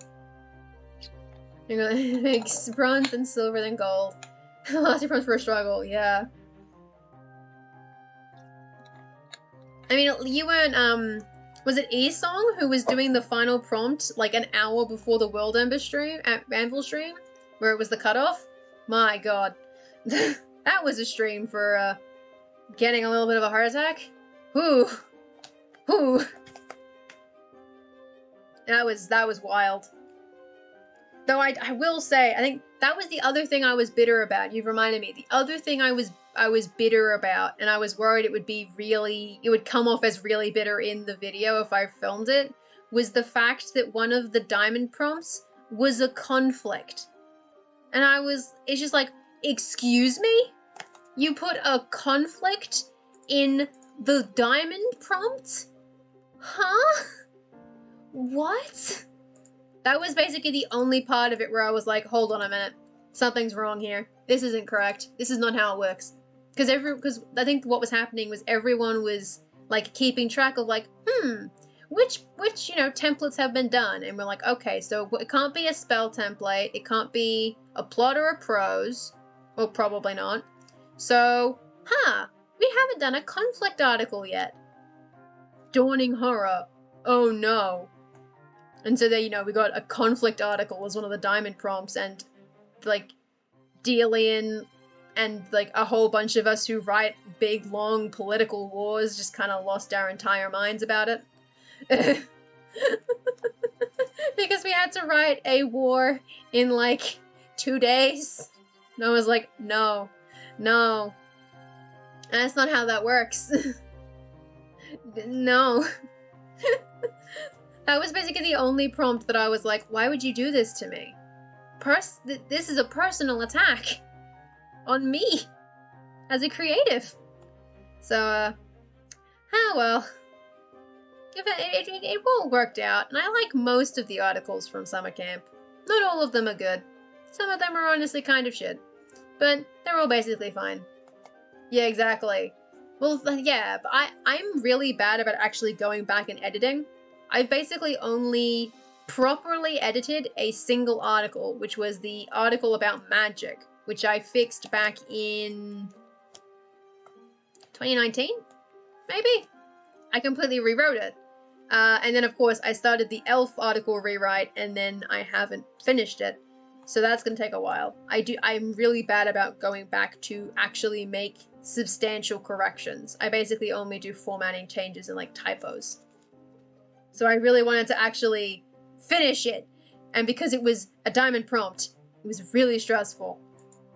You're gonna make bronze and silver then gold. Lost your bronze for a struggle, yeah. I mean, you weren't, was it E-Song who was doing the final prompt like an hour before the World Anvil stream? Where it was the cutoff? My god. That was a stream for, getting a little bit of a heart attack. Whew. Whew. That was wild. Though I will say, I think that was the other thing I was bitter about. You've reminded me. The other thing I was was bitter about, and I was worried it would come off as really bitter in the video if I filmed it, was the fact that one of the diamond prompts was a conflict. And it's just like, excuse me? You put a conflict in the diamond prompt? Huh? What? That was basically the only part of it where I was like, hold on a minute. Something's wrong here. This isn't correct. This is not how it works. Because I think what was happening was everyone was like keeping track of like, which templates have been done, and we're like, okay, so it can't be a spell template, it can't be a plot or a prose, well, probably not. So, we haven't done a conflict article yet. Dawning horror. Oh no. And so there, we got a conflict article as one of the diamond prompts, and like Delian and like a whole bunch of us who write big long political wars just kind of lost our entire minds about it. Because we had to write a war in like 2 days. And I was like, no. And that's not how that works. No. That was basically the only prompt that I was like, why would you do this to me? This is a personal attack on me as a creative. So, oh well. It all worked out, and I like most of the articles from summer camp. Not all of them are good. Some of them are honestly kind of shit. But they're all basically fine. Yeah, exactly. Well, yeah, but I'm really bad about actually going back and editing. I've basically only properly edited a single article, which was the article about magic, which I fixed back in 2019, maybe? I completely rewrote it. And then, of course, I started the elf article rewrite, and then I haven't finished it. So that's going to take a while. I'm really bad about going back to actually make substantial corrections. I basically only do formatting changes and, like, typos. So I really wanted to actually finish it. And because it was a diamond prompt, it was really stressful.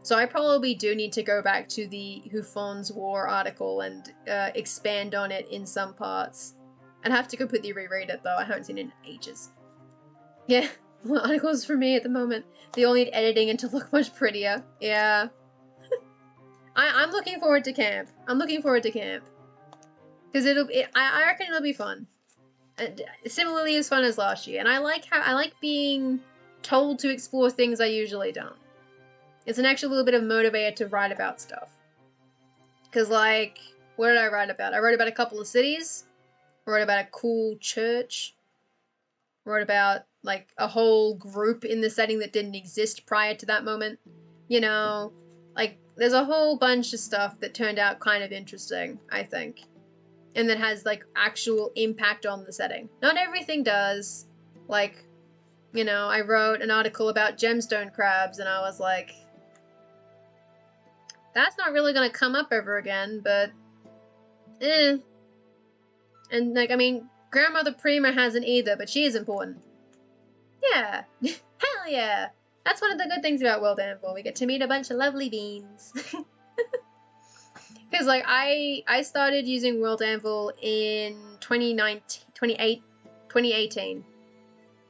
So I probably do need to go back to the Hufon's War article and expand on it in some parts. I'd have to completely reread it, though. I haven't seen it in ages. Yeah, well, articles for me at the moment. They all need editing and to look much prettier. Yeah. I'm looking forward to camp. Because I reckon it'll be fun. Similarly as fun as last year. And I like being told to explore things I usually don't. It's an extra little bit of motivator to write about stuff. Because, like, what did I write about? I wrote about a couple of cities. I wrote about a cool church. I wrote about, like, a whole group in the setting that didn't exist prior to that moment. Like, there's a whole bunch of stuff that turned out kind of interesting, I think. And that has, like, actual impact on the setting. Not everything does. Like, I wrote an article about gemstone crabs, and I was like, that's not really gonna come up ever again, but And, like, I mean, Grandmother Prima hasn't either, but she is important. Yeah. Hell yeah. That's one of the good things about World Anvil. We get to meet a bunch of lovely beans. Because, like, I started using World Anvil in 2018,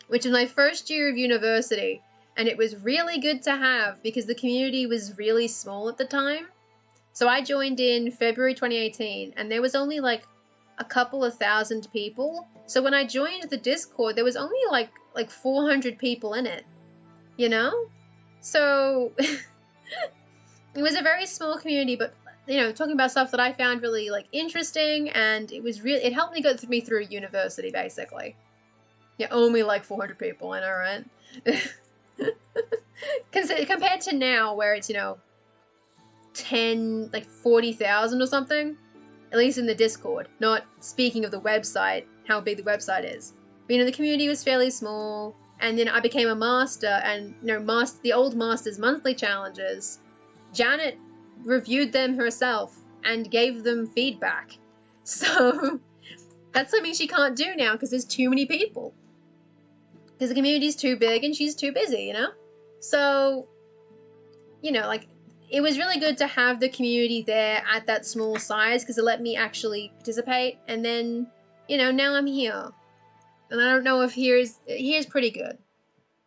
which is my first year of university, and it was really good to have because the community was really small at the time. So I joined in February 2018, and there was only, like, a couple of thousand people. So when I joined the Discord, there was only, like 400 people in it, So it was a very small community, but, talking about stuff that I found really, like, interesting, and it helped me go through university, basically. Yeah, only, like, 400 people, I know, right? Compared to now, where it's, 40,000 or something, at least in the Discord, not speaking of the website, how big the website is. But, the community was fairly small, and then I became a master, and, the old master's monthly challenges, Janet reviewed them herself and gave them feedback. So that's something she can't do now because there's too many people. Because the community's too big and she's too busy, So, like, it was really good to have the community there at that small size because it let me actually participate. And then, you know, now I'm here. And I don't know if here's pretty good.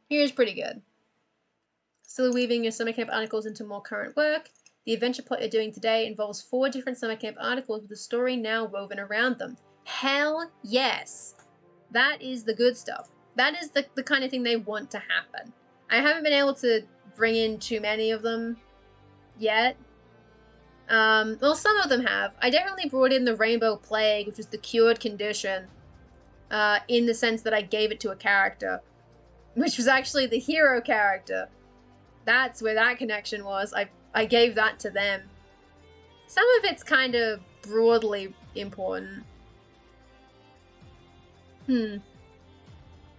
Here's pretty good. Still weaving your summer camp articles into more current work. The adventure plot you're doing today involves 4 different summer camp articles with a story now woven around them. Hell yes. That is the good stuff. That is the kind of thing they want to happen. I haven't been able to bring in too many of them yet. Well, some of them have. I definitely brought in the Rainbow Plague, which was the cured condition, in the sense that I gave it to a character, which was actually the hero character. That's where that connection was. I gave that to them. Some of it's kind of broadly important. I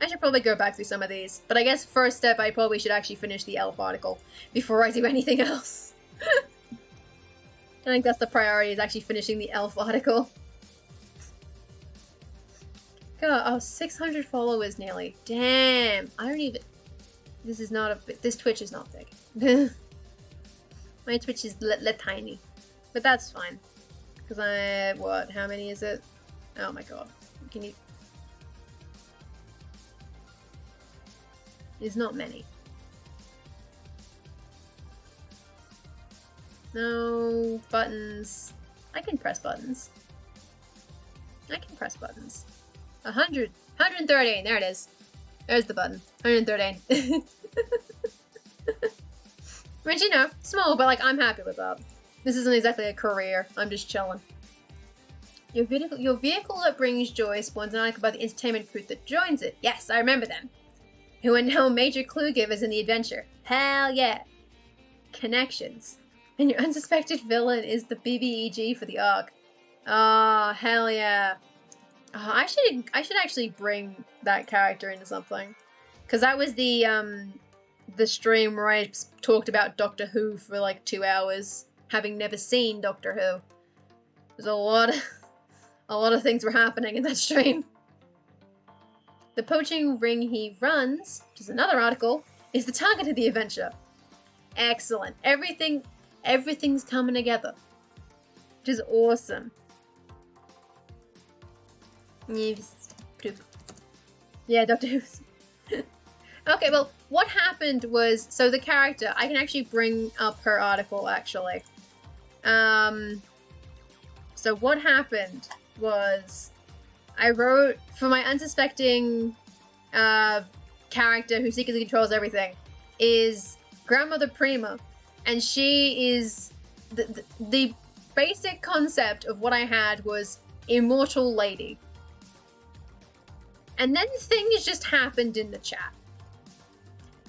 should probably go back through some of these, but I guess first step I probably should actually finish the elf article before I do anything else. I think that's the priority, is actually finishing the elf article. God, oh, 600 followers nearly. Damn, I don't even... This is not a... This Twitch is not big. My Twitch is tiny. But that's fine. Because I... What? How many is it? Oh my god. Can you... There's not many. No buttons. I can press buttons. I can press buttons. 100. 113. There it is. There's the button. 113. Which, you know, small, but like I'm happy with that. This isn't exactly a career. I'm just chilling. Your vehicle that brings joy spawns an article about the entertainment crew that joins it. Yes, I remember them. Who are now major clue givers in the adventure. Hell yeah. Connections. And your unsuspected villain is the BBEG for the arc. Oh, hell yeah. Oh, I should actually bring that character into something. Because that was the stream where I talked about Doctor Who for like 2 hours, having never seen Doctor Who. There's a lot of things were happening in that stream. The poaching ring he runs, which is another article, is the target of the adventure. Excellent. Everything's coming together. Which is awesome. Yeah, Doctor Who's. Okay, well, what happened was, so the character, I can actually bring up her article, actually. So what happened was, I wrote, for my unsuspecting character who secretly controls everything, is Grandmother Prima. And she is, the basic concept of what I had was Immortal Lady. And then things just happened in the chat.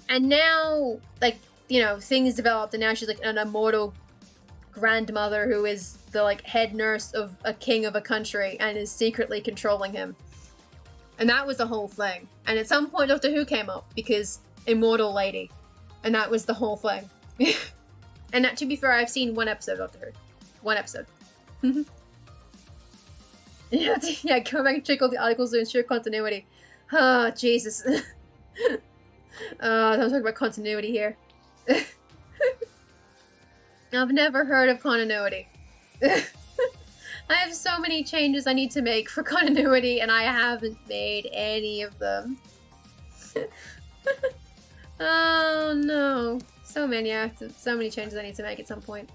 And now, like, you know, things developed, and now she's like an immortal grandmother who is the, like, head nurse of a king of a country and is secretly controlling him. And that was the whole thing. And at some point Doctor Who came up, because Immortal Lady. And that was the whole thing. And that, to be fair, I've seen 1 episode of Doctor Who. 1 episode. Yeah, go back and check all the articles to ensure continuity. Oh, Jesus. I'm talking about continuity here. I've never heard of continuity. I have so many changes I need to make for continuity, and I haven't made any of them. Oh no. So many changes I need to make at some point.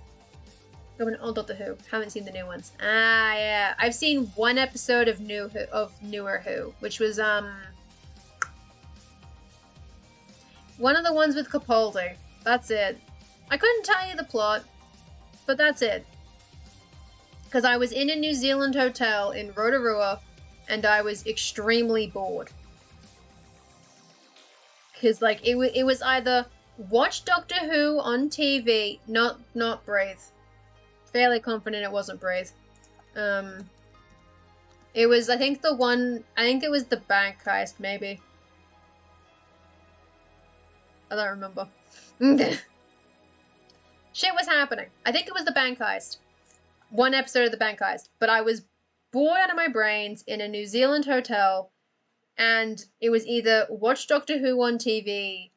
Go an old Doctor Who. Haven't seen the new ones. Ah, yeah. I've seen 1 episode of Newer Who, which was one of the ones with Capaldi. That's it. I couldn't tell you the plot, but that's it. Because I was in a New Zealand hotel in Rotorua, and I was extremely bored. Because, like, it was either watch Doctor Who on TV, not Breathe. Fairly confident it wasn't Breathe. It was, I think it was the bank heist, maybe. I don't remember. Shit was happening. I think it was the bank heist. 1 episode of the bank heist. But I was bored out of my brains in a New Zealand hotel, and it was either watch Doctor Who on TV,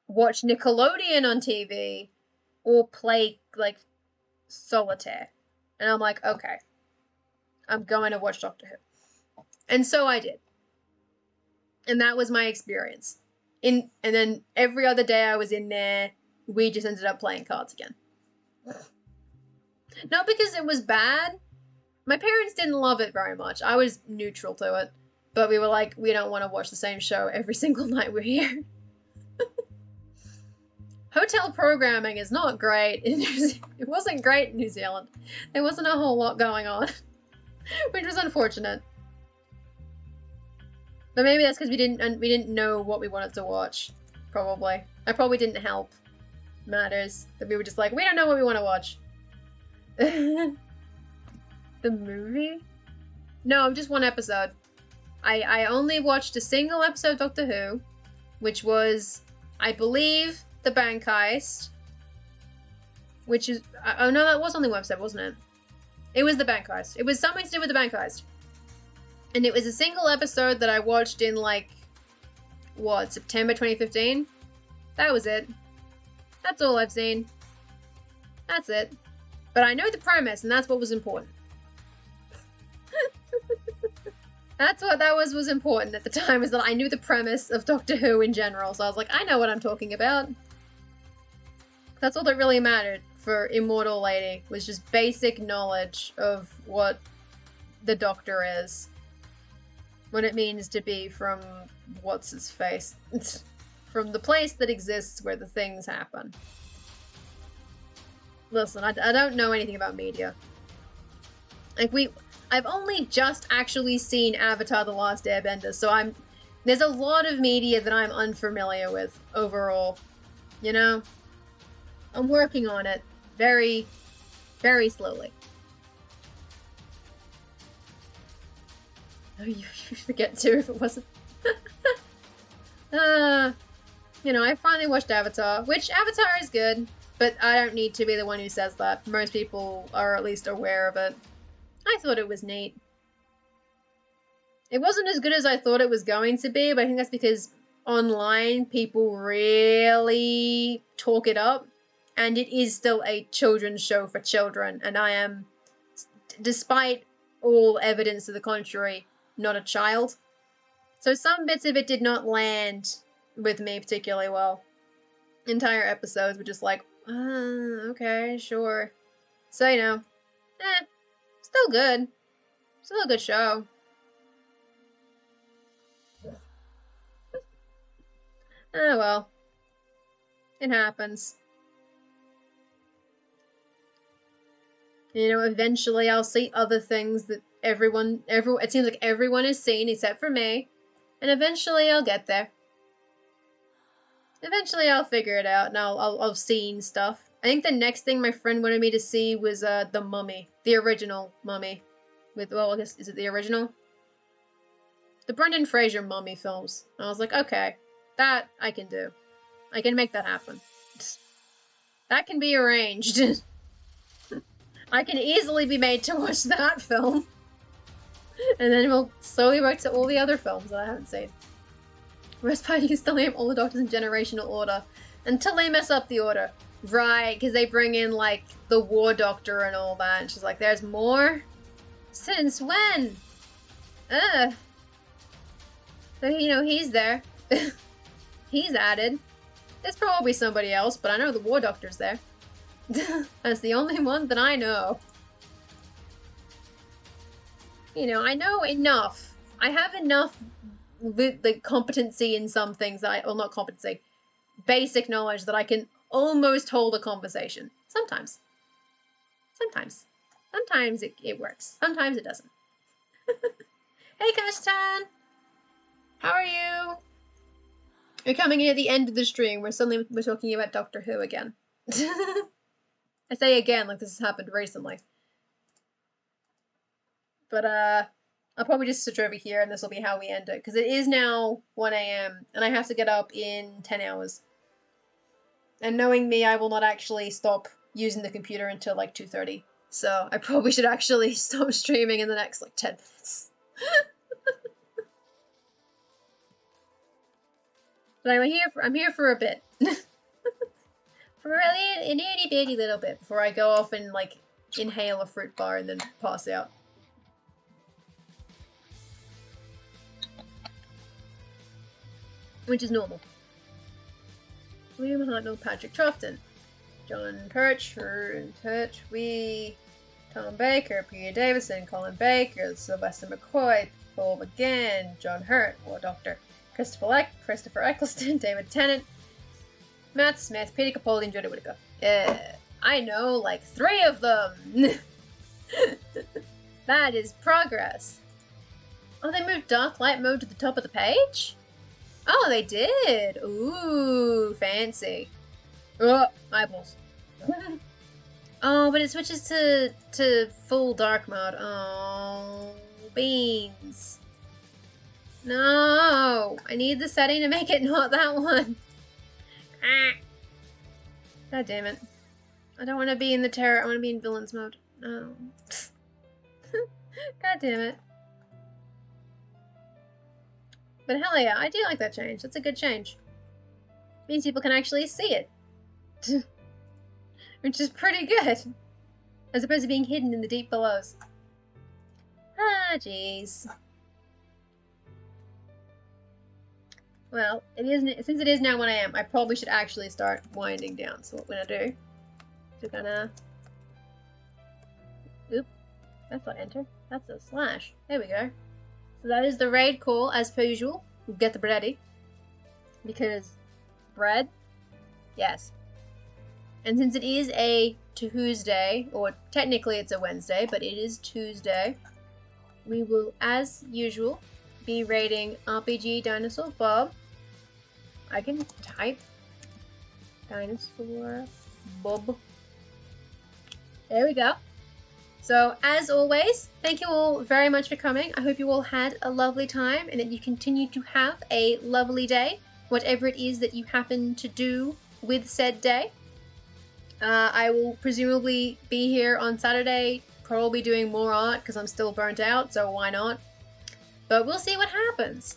watch Nickelodeon on TV, or play, like, solitaire. And I'm like, okay, I'm going to watch Doctor Who. And so I did. And that was my experience. And then every other day I was in there, we just ended up playing cards again. Not because it was bad. My parents didn't love it very much. I was neutral to it. But we were like, we don't want to watch the same show every single night we're here. Hotel programming is not great. It wasn't great in New Zealand. There wasn't a whole lot going on, which was unfortunate. But maybe that's because we didn't know what we wanted to watch. Probably. I probably didn't help matters. That we were just like, we don't know what we want to watch. The movie? No, just one episode. I only watched a single episode of Doctor Who, which was, I believe, the bank heist. Which is... oh no, that was only one episode, wasn't it? It was the bank heist. It was something to do with the bank heist. And it was a single episode that I watched in, like, what, September 2015? That was it. That's all I've seen. That's it. But I know the premise, and that's what was important. That's what was important at the time, is that I knew the premise of Doctor Who in general, so I was like, I know what I'm talking about. That's all that really mattered for Immortal Lady, was just basic knowledge of what the Doctor is. What it means to be from what's-his-face. From the place that exists where the things happen. Listen, I don't know anything about media. Like, I've only just actually seen Avatar: The Last Airbender, so there's a lot of media that I'm unfamiliar with overall. You know? I'm working on it very, very slowly. Oh, you forget to if it wasn't. You know, I finally watched Avatar, which Avatar is good, but I don't need to be the one who says that. Most people are at least aware of it. I thought it was neat. It wasn't as good as I thought it was going to be, but I think that's because online people really talk it up, and it is still a children's show for children, and I am, despite all evidence to the contrary, not a child. So some bits of it did not land with me particularly well. Entire episodes were just like, okay, sure. So, you know, still good. Still a good show. Oh well. It happens. You know, eventually I'll see other things that it seems like everyone has seen except for me. And eventually I'll get there. Eventually I'll figure it out and I'll seen stuff. I think the next thing my friend wanted me to see was The Mummy. The original Mummy. Well, I guess, is it the original? The Brendan Fraser Mummy films. And I was like, okay, that I can do. I can make that happen. That can be arranged. I can easily be made to watch that film. And then we'll slowly work to all the other films that I haven't seen. Rest part, you can still name all the Doctors in generational order. Until they mess up the order. Right, because they bring in, like, the War Doctor and all that. And she's like, there's more? Since when? So, you know, he's there. He's added. There's probably somebody else, but I know the War Doctor's there. That's the only one that I know. You know, I know enough. I have enough like competency in some things that well, not competency, basic knowledge that I can almost hold a conversation. Sometimes. Sometimes. Sometimes it works. Sometimes it doesn't. Hey, Kashtan! How are you? You're coming in at the end of the stream where suddenly we're talking about Doctor Who again. I say again like this has happened recently. But, I'll probably just switch over here and this will be how we end it. Because it is now 1 a.m. and I have to get up in 10 hours. And knowing me, I will not actually stop using the computer until like 2:30. So I probably should actually stop streaming in the next like 10 minutes. But I'm here for a bit. For really an itty bitty little bit before I go off and, like, inhale a fruit bar and then pass out. Which is normal. William Hartnell, Patrick Troughton, John Pertwee, Tom Baker, Peter Davison, Colin Baker, Sylvester McCoy, Paul McGann, John Hurt, War Doctor, Christopher Eccleston, David Tennant, Matt Smith, Peter Capaldi, and Jodie Whittaker. I know like 3 of them! That is progress. Oh, they moved Dark Light Mode to the top of the page? Oh, they did! Ooh, fancy. Oh, eyeballs. Oh, but it switches to full dark mode. Oh, beans. No! I need the setting to make it not that one. Ah. God damn it. I don't want to be in the terror. I want to be in villains mode. No. God damn it. But hell yeah, I do like that change. That's a good change. Means people can actually see it. Which is pretty good. As opposed to being hidden in the deep belows. Ah, jeez. Well, since it is now 1 AM, I probably should actually start winding down. So what we're gonna do is we're gonna... Oop. That's not enter. That's a slash. There we go. So that is the raid call, as per usual. We'll get the bready. Because bread? Yes. And since it is a Tuesday, or technically it's a Wednesday, but it is Tuesday, we will, as usual, be raiding RPG Dinosaur Bob. I can type Dinosaur Bob. There we go. So, as always, thank you all very much for coming. I hope you all had a lovely time and that you continue to have a lovely day, whatever it is that you happen to do with said day. I will presumably be here on Saturday, probably doing more art because I'm still burnt out, so why not? But we'll see what happens.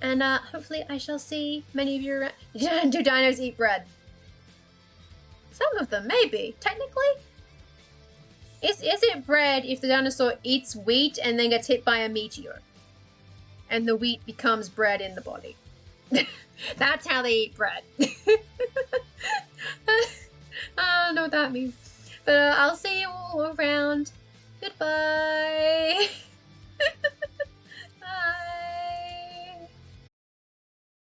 And hopefully I shall see many of you around. Do dinos eat bread? Some of them, maybe. Technically? Is it bread if the dinosaur eats wheat and then gets hit by a meteor? And the wheat becomes bread in the body. That's how they eat bread. I don't know what that means. But I'll see you all around. Goodbye.